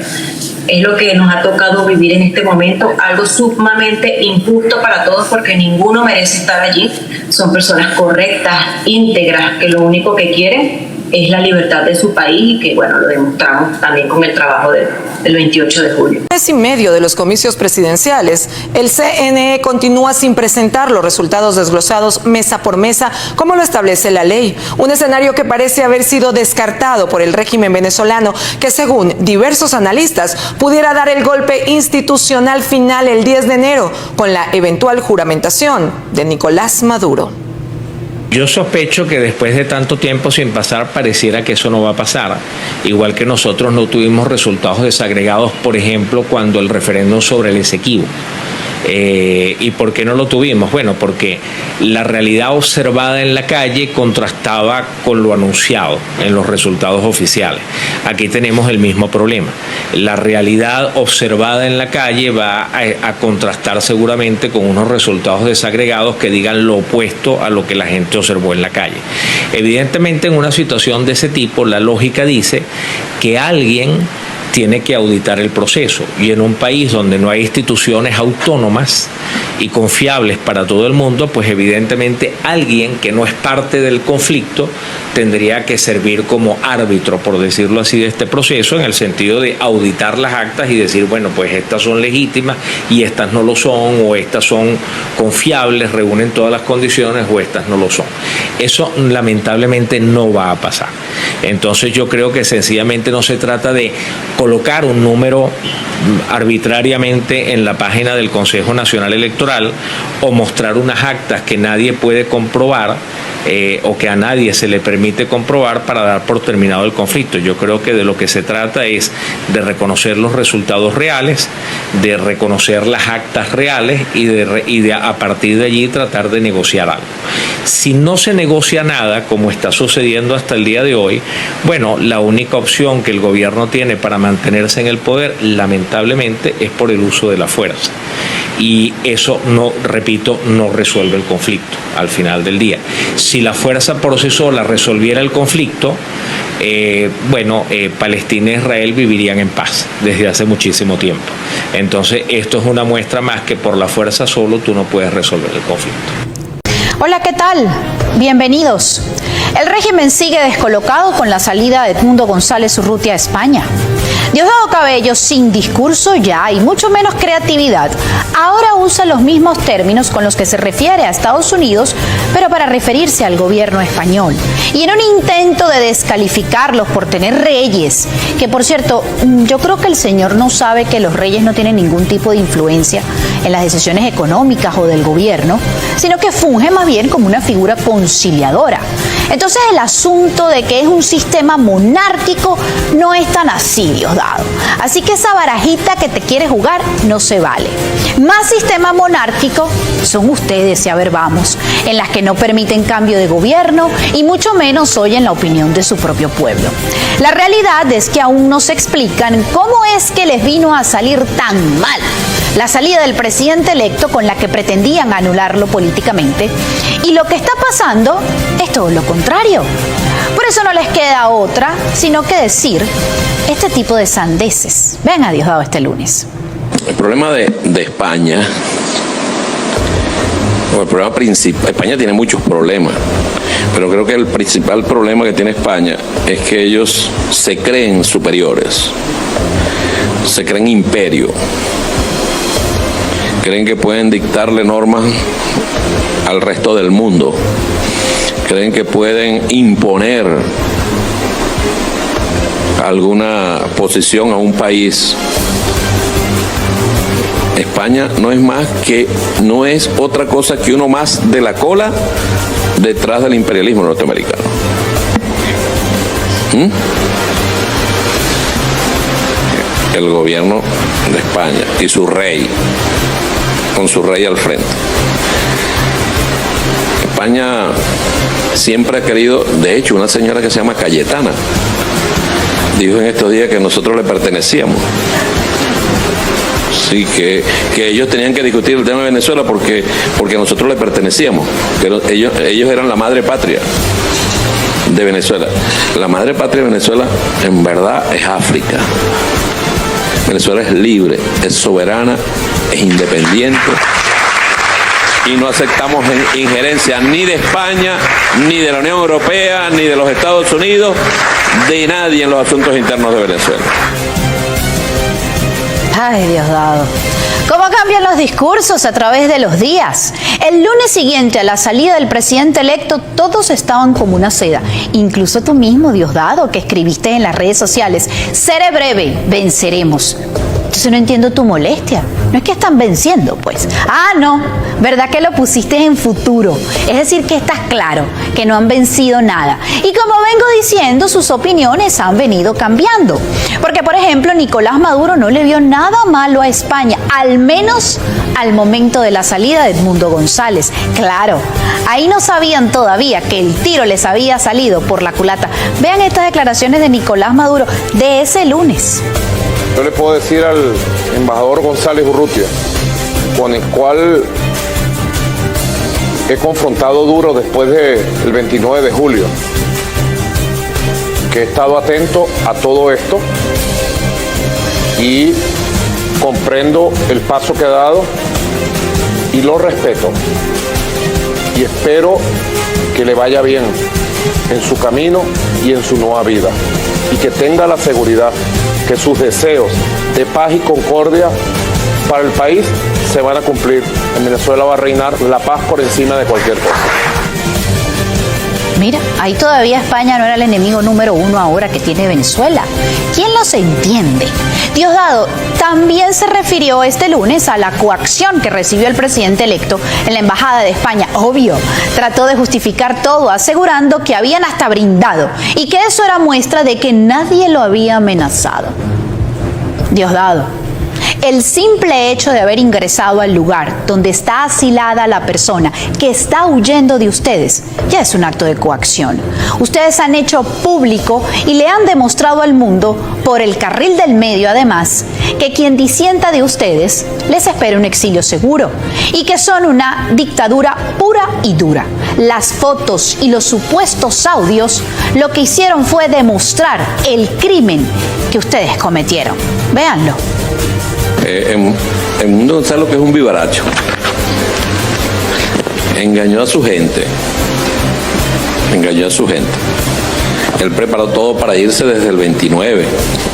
es lo que nos ha tocado vivir en este momento, algo sumamente injusto para todos porque ninguno merece estar allí. Son personas correctas, íntegras, que lo único que quieren es la libertad de su país y que, bueno, lo demostramos también con el trabajo del 28 de julio. Mes y medio de los comicios presidenciales, el CNE continúa sin presentar los resultados desglosados mesa por mesa, como lo establece la ley. Un escenario que parece haber sido descartado por el régimen venezolano, que según diversos analistas pudiera dar el golpe institucional final el 10 de enero, con la eventual juramentación de Nicolás Maduro. Yo sospecho que después de tanto tiempo sin pasar, pareciera que eso no va a pasar. Igual que nosotros no tuvimos resultados desagregados, por ejemplo, cuando el referéndum sobre el Esequibo. ¿Y por qué no lo tuvimos? Bueno, porque la realidad observada en la calle contrastaba con lo anunciado en los resultados oficiales. Aquí tenemos el mismo problema. La realidad observada en la calle va a contrastar seguramente con unos resultados desagregados que digan lo opuesto a lo que la gente observó en la calle. Evidentemente, en una situación de ese tipo, la lógica dice que alguien tiene que auditar el proceso. Y en un país donde no hay instituciones autónomas y confiables para todo el mundo, pues evidentemente alguien que no es parte del conflicto tendría que servir como árbitro, por decirlo así, de este proceso, en el sentido de auditar las actas y decir, bueno, pues estas son legítimas y estas no lo son, o estas son confiables, reúnen todas las condiciones, o estas no lo son. Eso lamentablemente no va a pasar. Entonces yo creo que sencillamente no se trata de colocar un número arbitrariamente en la página del Consejo Nacional Electoral o mostrar unas actas que nadie puede comprobar o que a nadie se le permite comprobar para dar por terminado el conflicto. Yo creo que de lo que se trata es de reconocer los resultados reales, de reconocer las actas reales y de a partir de allí tratar de negociar algo. Si no se negocia nada, como está sucediendo hasta el día de hoy, bueno, la única opción que el gobierno tiene para mantenerse en el poder, lamentablemente, es por el uso de la fuerza. Y eso, no, repito, no resuelve el conflicto al final del día. Si la fuerza por sí sola resolviera el conflicto, Palestina e Israel vivirían en paz desde hace muchísimo tiempo. Entonces, esto es una muestra más que por la fuerza solo tú no puedes resolver el conflicto. Hola, ¿qué tal? Bienvenidos. El régimen sigue descolocado con la salida de Edmundo González Urrutia a España. Diosdado Cabello, sin discurso ya y mucho menos creatividad, ahora usa los mismos términos con los que se refiere a Estados Unidos, pero para referirse al gobierno español. Y en un intento de descalificarlos por tener reyes, que por cierto, yo creo que el señor no sabe que los reyes no tienen ningún tipo de influencia en las decisiones económicas o del gobierno, sino que funge más bien como una figura conciliadora. Entonces el asunto de que es un sistema monárquico no es tan así, Diosdado. Así que esa barajita que te quiere jugar no se vale. Más sistema monárquico son ustedes, y a ver vamos, en las que no permiten cambio de gobierno y mucho menos oyen la opinión de su propio pueblo. La realidad es que aún no se explican cómo es que les vino a salir tan mal la salida del presidente electo con la que pretendían anularlo políticamente, y lo que está pasando es todo lo contrario. Por eso no les queda otra sino que decir este tipo de sandeces. Vean a Diosdado este lunes. El problema de España, o el problema principal, España tiene muchos problemas, pero creo que el principal problema que tiene España es que ellos se creen superiores, se creen imperio. Creen que pueden dictarle normas al resto del mundo. Creen que pueden imponer alguna posición a un país. España no es otra cosa que uno más de la cola detrás del imperialismo norteamericano. El gobierno de España y su rey, con su rey al frente. España siempre ha querido, de hecho, una señora que se llama Cayetana dijo en estos días que nosotros le pertenecíamos. Sí, que ellos tenían que discutir el tema de Venezuela porque nosotros le pertenecíamos, pero ellos eran la madre patria de Venezuela. La madre patria de Venezuela en verdad es África. Venezuela es libre, es soberana, es independiente y no aceptamos injerencia ni de España, ni de la Unión Europea, ni de los Estados Unidos, de nadie en los asuntos internos de Venezuela. Ay, Diosdado. ¿Cómo cambian los discursos a través de los días? El lunes siguiente a la salida del presidente electo, todos estaban como una seda. Incluso tú mismo, Diosdado, que escribiste en las redes sociales: seré breve, venceremos. Entonces no entiendo tu molestia. No es que están venciendo, pues. Ah, no, ¿verdad que lo pusiste en futuro? Es decir, que estás claro, que no han vencido nada. Y como vengo diciendo, sus opiniones han venido cambiando. Porque, por ejemplo, Nicolás Maduro no le vio nada malo a España, al menos al momento de la salida de Edmundo González. Claro, ahí no sabían todavía que el tiro les había salido por la culata. Vean estas declaraciones de Nicolás Maduro de ese lunes. Yo le puedo decir al embajador González Urrutia, con el cual he confrontado duro después del 29 de julio, que he estado atento a todo esto y comprendo el paso que ha dado y lo respeto. Y espero que le vaya bien en su camino y en su nueva vida. Y que tenga la seguridad que sus deseos de paz y concordia para el país se van a cumplir. En Venezuela va a reinar la paz por encima de cualquier cosa. Mira, ahí todavía España no era el enemigo número uno ahora que tiene Venezuela. ¿Quién los entiende? Diosdado también se refirió este lunes a la coacción que recibió el presidente electo en la Embajada de España. Obvio, trató de justificar todo, asegurando que habían hasta brindado y que eso era muestra de que nadie lo había amenazado. Diosdado, el simple hecho de haber ingresado al lugar donde está asilada la persona que está huyendo de ustedes ya es un acto de coacción. Ustedes han hecho público y le han demostrado al mundo, por el carril del medio además, que quien disienta de ustedes les espera un exilio seguro y que son una dictadura pura y dura. Las fotos y los supuestos audios lo que hicieron fue demostrar el crimen que ustedes cometieron. Véanlo. El mundo sabe lo que es un vivaracho. Engañó a su gente. Él preparó todo para irse desde el 29.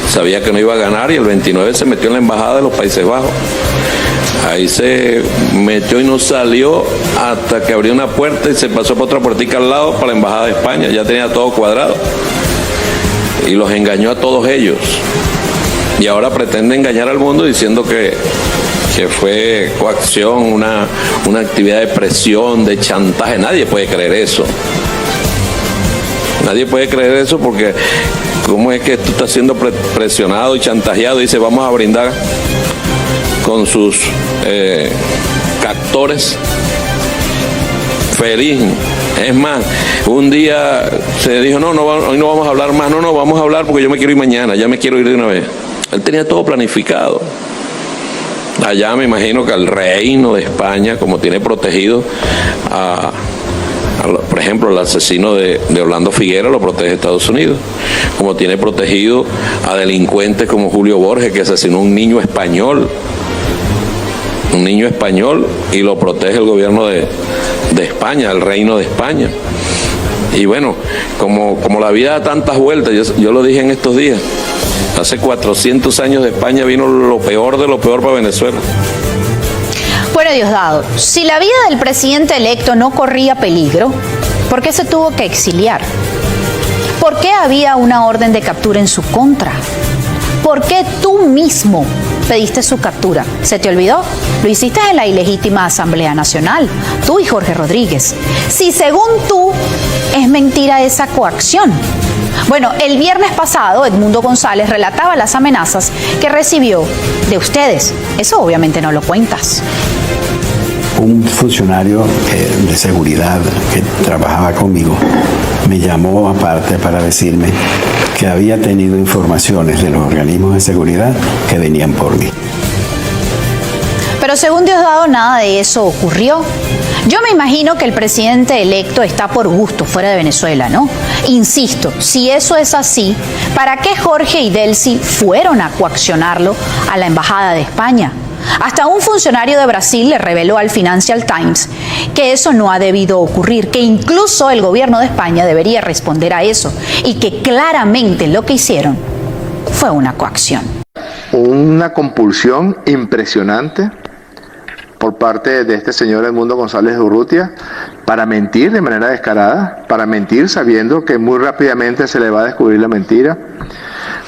Sabía que no iba a ganar y el 29 se metió en la embajada de los Países Bajos. Ahí se metió y no salió hasta que abrió una puerta y se pasó por otra puertica al lado para la embajada de España. Ya tenía todo cuadrado. Y los engañó a todos ellos. Y ahora pretende engañar al mundo diciendo que fue coacción, una actividad de presión, de chantaje. Nadie puede creer eso. Nadie puede creer eso porque ¿cómo es que tú estás siendo presionado y chantajeado? Dice, vamos a brindar con sus captores. Feliz. Es más, un día se dijo, hoy no vamos a hablar más. No, vamos a hablar porque yo me quiero ir mañana. Ya me quiero ir de una vez. Él tenía todo planificado. Allá me imagino que al reino de España, como tiene protegido por ejemplo, el asesino de Orlando Figuera lo protege Estados Unidos, como tiene protegido a delincuentes como Julio Borges, que asesinó a un niño español, y lo protege el gobierno de España, el reino de España. Y bueno, como la vida da tantas vueltas, yo lo dije en estos días, hace 400 años de España vino lo peor de lo peor para Venezuela. Bueno, Diosdado, si la vida del presidente electo no corría peligro, ¿por qué se tuvo que exiliar? ¿Por qué había una orden de captura en su contra? ¿Por qué tú mismo pediste su captura? ¿Se te olvidó? Lo hiciste en la ilegítima Asamblea Nacional, tú y Jorge Rodríguez. Si según tú es mentira esa coacción. Bueno, el viernes pasado Edmundo González relataba las amenazas que recibió de ustedes. Eso obviamente no lo cuentas. Un funcionario de seguridad que trabajaba conmigo me llamó aparte para decirme que había tenido informaciones de los organismos de seguridad que venían por mí. Pero según Diosdado, nada de eso ocurrió. Yo me imagino que el presidente electo está por gusto fuera de Venezuela, ¿no? Insisto, si eso es así, ¿para qué Jorge y Delcy fueron a coaccionarlo a la Embajada de España? Hasta un funcionario de Brasil le reveló al Financial Times que eso no ha debido ocurrir, que incluso el gobierno de España debería responder a eso y que claramente lo que hicieron fue una coacción. Una compulsión impresionante por parte de este señor Edmundo González de Urrutia para mentir de manera descarada, para mentir sabiendo que muy rápidamente se le va a descubrir la mentira,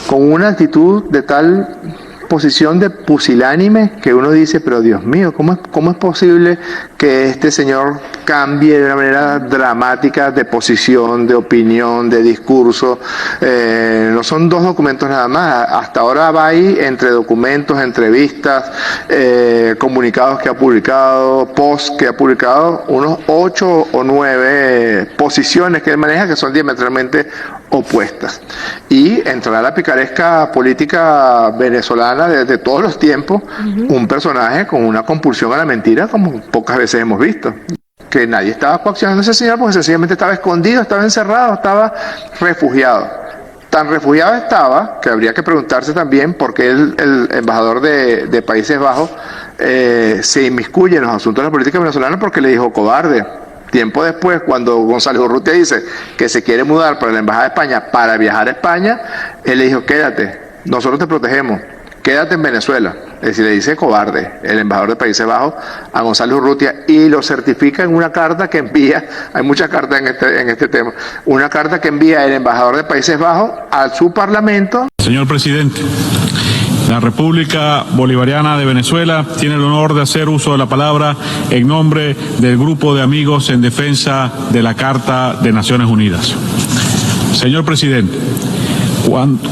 con una actitud de tal posición de pusilánime que uno dice, pero Dios mío, ¿cómo es posible que este señor cambie de una manera dramática de posición, de opinión, de discurso? No son 2 documentos nada más, hasta ahora va ahí entre documentos, entrevistas, comunicados que ha publicado, posts que ha publicado, unos 8 o 9 posiciones que él maneja que son diametralmente opuestas. Y entrará la picaresca política venezolana de todos los tiempos, un personaje con una compulsión a la mentira como pocas veces hemos visto. Que nadie estaba coaccionando a ese señor porque sencillamente estaba escondido, estaba encerrado, estaba refugiado. Tan refugiado estaba que habría que preguntarse también por qué el embajador de Países Bajos se inmiscuye en los asuntos de la política venezolana, porque le dijo cobarde. Tiempo después, cuando González Urrutia dice que se quiere mudar para la Embajada de España para viajar a España, él le dijo, quédate, nosotros te protegemos, quédate en Venezuela. Es decir, le dice cobarde el embajador de Países Bajos a González Urrutia, y lo certifica en una carta que envía, hay muchas cartas en este tema, una carta que envía el embajador de Países Bajos a su parlamento. Señor presidente, la República Bolivariana de Venezuela tiene el honor de hacer uso de la palabra en nombre del Grupo de Amigos en Defensa de la Carta de Naciones Unidas. Señor presidente,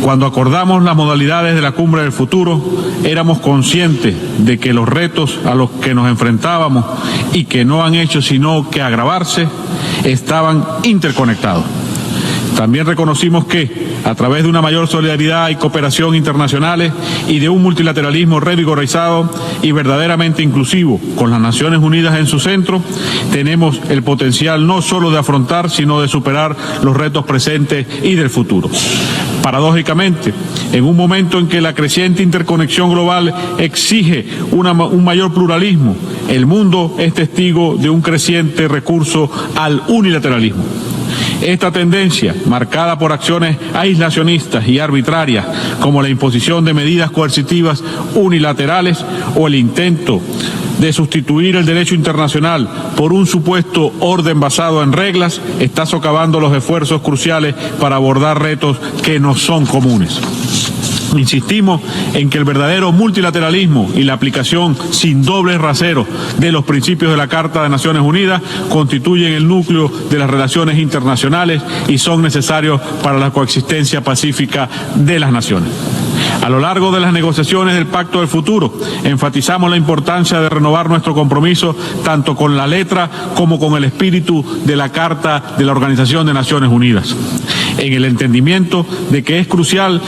cuando acordamos las modalidades de la Cumbre del Futuro, éramos conscientes de que los retos a los que nos enfrentábamos, y que no han hecho sino que agravarse, estaban interconectados. También reconocimos que, a través de una mayor solidaridad y cooperación internacionales y de un multilateralismo revigorizado y verdaderamente inclusivo, con las Naciones Unidas en su centro, tenemos el potencial no solo de afrontar, sino de superar los retos presentes y del futuro. Paradójicamente, en un momento en que la creciente interconexión global exige un mayor pluralismo, el mundo es testigo de un creciente recurso al unilateralismo. Esta tendencia, marcada por acciones aislacionistas y arbitrarias, como la imposición de medidas coercitivas unilaterales o el intento de sustituir el derecho internacional por un supuesto orden basado en reglas, está socavando los esfuerzos cruciales para abordar retos que nos son comunes. Insistimos en que el verdadero multilateralismo y la aplicación sin dobles raseros de los principios de la Carta de Naciones Unidas constituyen el núcleo de las relaciones internacionales y son necesarios para la coexistencia pacífica de las naciones. A lo largo de las negociaciones del Pacto del Futuro, enfatizamos la importancia de renovar nuestro compromiso tanto con la letra como con el espíritu de la Carta de la Organización de Naciones Unidas, en el entendimiento de que es crucial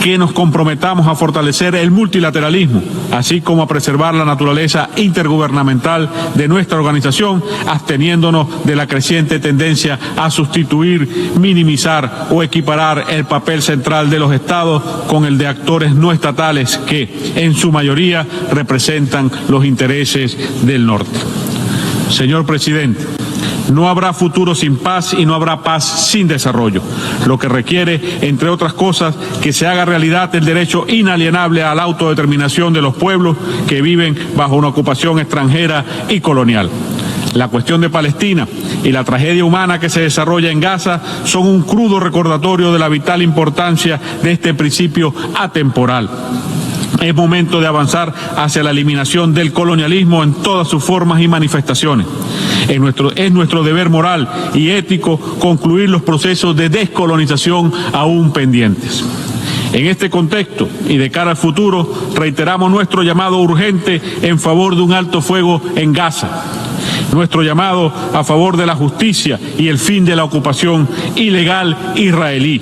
que nos comprometamos a fortalecer el multilateralismo, así como a preservar la naturaleza intergubernamental de nuestra organización, absteniéndonos de la creciente tendencia a sustituir, minimizar o equiparar el papel central de los estados con el de actores no estatales que, en su mayoría, representan los intereses del norte. Señor presidente, no habrá futuro sin paz y no habrá paz sin desarrollo, lo que requiere, entre otras cosas, que se haga realidad el derecho inalienable a la autodeterminación de los pueblos que viven bajo una ocupación extranjera y colonial. La cuestión de Palestina y la tragedia humana que se desarrolla en Gaza son un crudo recordatorio de la vital importancia de este principio atemporal. Es momento de avanzar hacia la eliminación del colonialismo en todas sus formas y manifestaciones. Es nuestro deber moral y ético concluir los procesos de descolonización aún pendientes. En este contexto y de cara al futuro, reiteramos nuestro llamado urgente en favor de un alto fuego en Gaza, nuestro llamado a favor de la justicia y el fin de la ocupación ilegal israelí,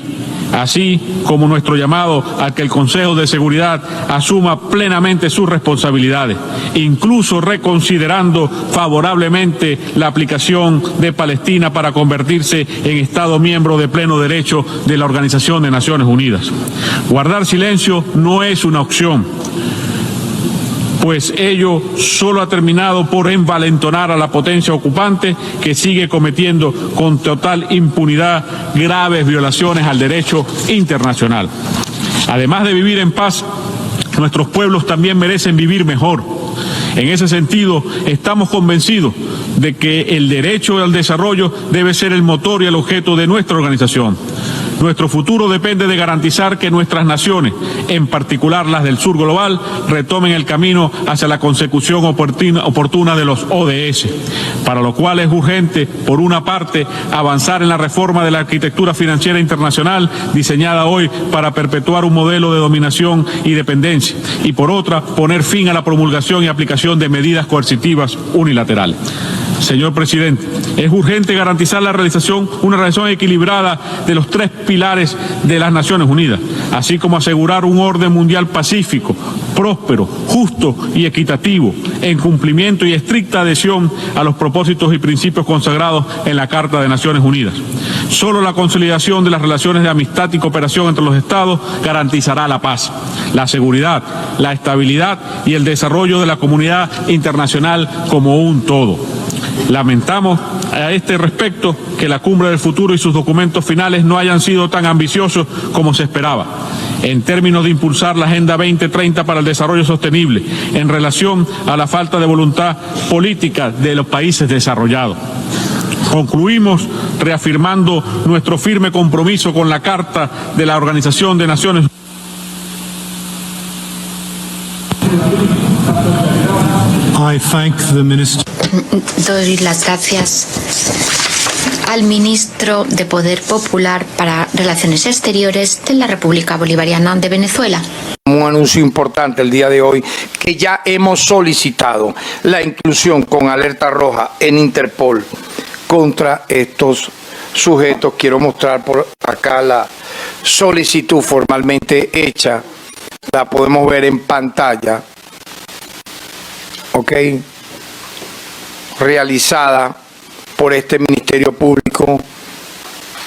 así como nuestro llamado a que el Consejo de Seguridad asuma plenamente sus responsabilidades, incluso reconsiderando favorablemente la aplicación de Palestina para convertirse en Estado miembro de pleno derecho de la Organización de Naciones Unidas. Guardar silencio no es una opción, pues ello solo ha terminado por envalentonar a la potencia ocupante, que sigue cometiendo con total impunidad graves violaciones al derecho internacional. Además de vivir en paz, nuestros pueblos también merecen vivir mejor. En ese sentido, estamos convencidos de que el derecho al desarrollo debe ser el motor y el objeto de nuestra organización. Nuestro futuro depende de garantizar que nuestras naciones, en particular las del sur global, retomen el camino hacia la consecución oportuna de los ODS, para lo cual es urgente, por una parte, avanzar en la reforma de la arquitectura financiera internacional diseñada hoy para perpetuar un modelo de dominación y dependencia, y por otra, poner fin a la promulgación y aplicación de medidas coercitivas unilaterales. Señor presidente, es urgente garantizar una realización equilibrada de los 3 pilares de las Naciones Unidas, así como asegurar un orden mundial pacífico, próspero, justo y equitativo, en cumplimiento y estricta adhesión a los propósitos y principios consagrados en la Carta de Naciones Unidas. Solo la consolidación de las relaciones de amistad y cooperación entre los Estados garantizará la paz, la seguridad, la estabilidad y el desarrollo de la comunidad internacional como un todo. Lamentamos a este respecto que la Cumbre del Futuro y sus documentos finales no hayan sido tan ambiciosos como se esperaba, en términos de impulsar la Agenda 2030 para el desarrollo sostenible, en relación a la falta de voluntad política de los países desarrollados. Concluimos reafirmando nuestro firme compromiso con la Carta de la Organización de Naciones Unidas. Doy las gracias al ministro de Poder Popular para Relaciones Exteriores de la República Bolivariana de Venezuela. Un anuncio importante el día de hoy, que ya hemos solicitado la inclusión con alerta roja en Interpol contra estos sujetos. Quiero mostrar por acá la solicitud formalmente hecha. La podemos ver en pantalla. ¿Ok? Realizada por este Ministerio Público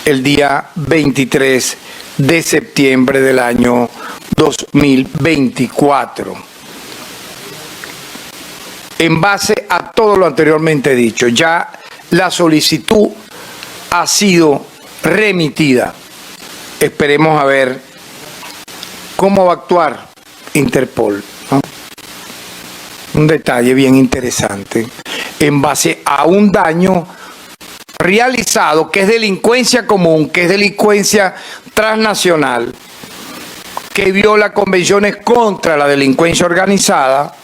el día 23 de septiembre del año 2024. En base a todo lo anteriormente dicho, ya la solicitud ha sido remitida. Esperemos a ver cómo va a actuar Interpol, ¿no? Un detalle bien interesante, en base a un daño realizado que es delincuencia común, que es delincuencia transnacional, que viola convenciones contra la delincuencia organizada,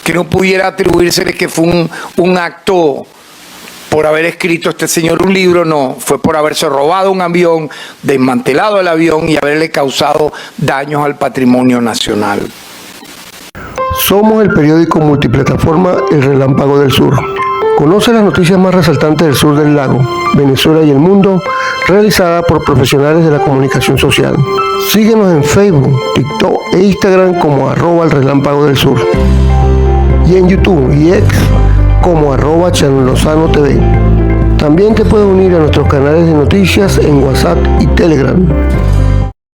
que no pudiera atribuírsele que fue un acto por haber escrito este señor un libro. No, fue por haberse robado un avión, desmantelado el avión y haberle causado daños al patrimonio nacional. Somos el periódico multiplataforma El Relámpago del Sur. Conoce las noticias más resaltantes del sur del lago, Venezuela y el mundo, realizada por profesionales de la comunicación social. Síguenos en Facebook, TikTok e Instagram como @El Relámpago del Sur. Y en YouTube y X como @ChanLozanoTV. También te puedes unir a nuestros canales de noticias en WhatsApp y Telegram.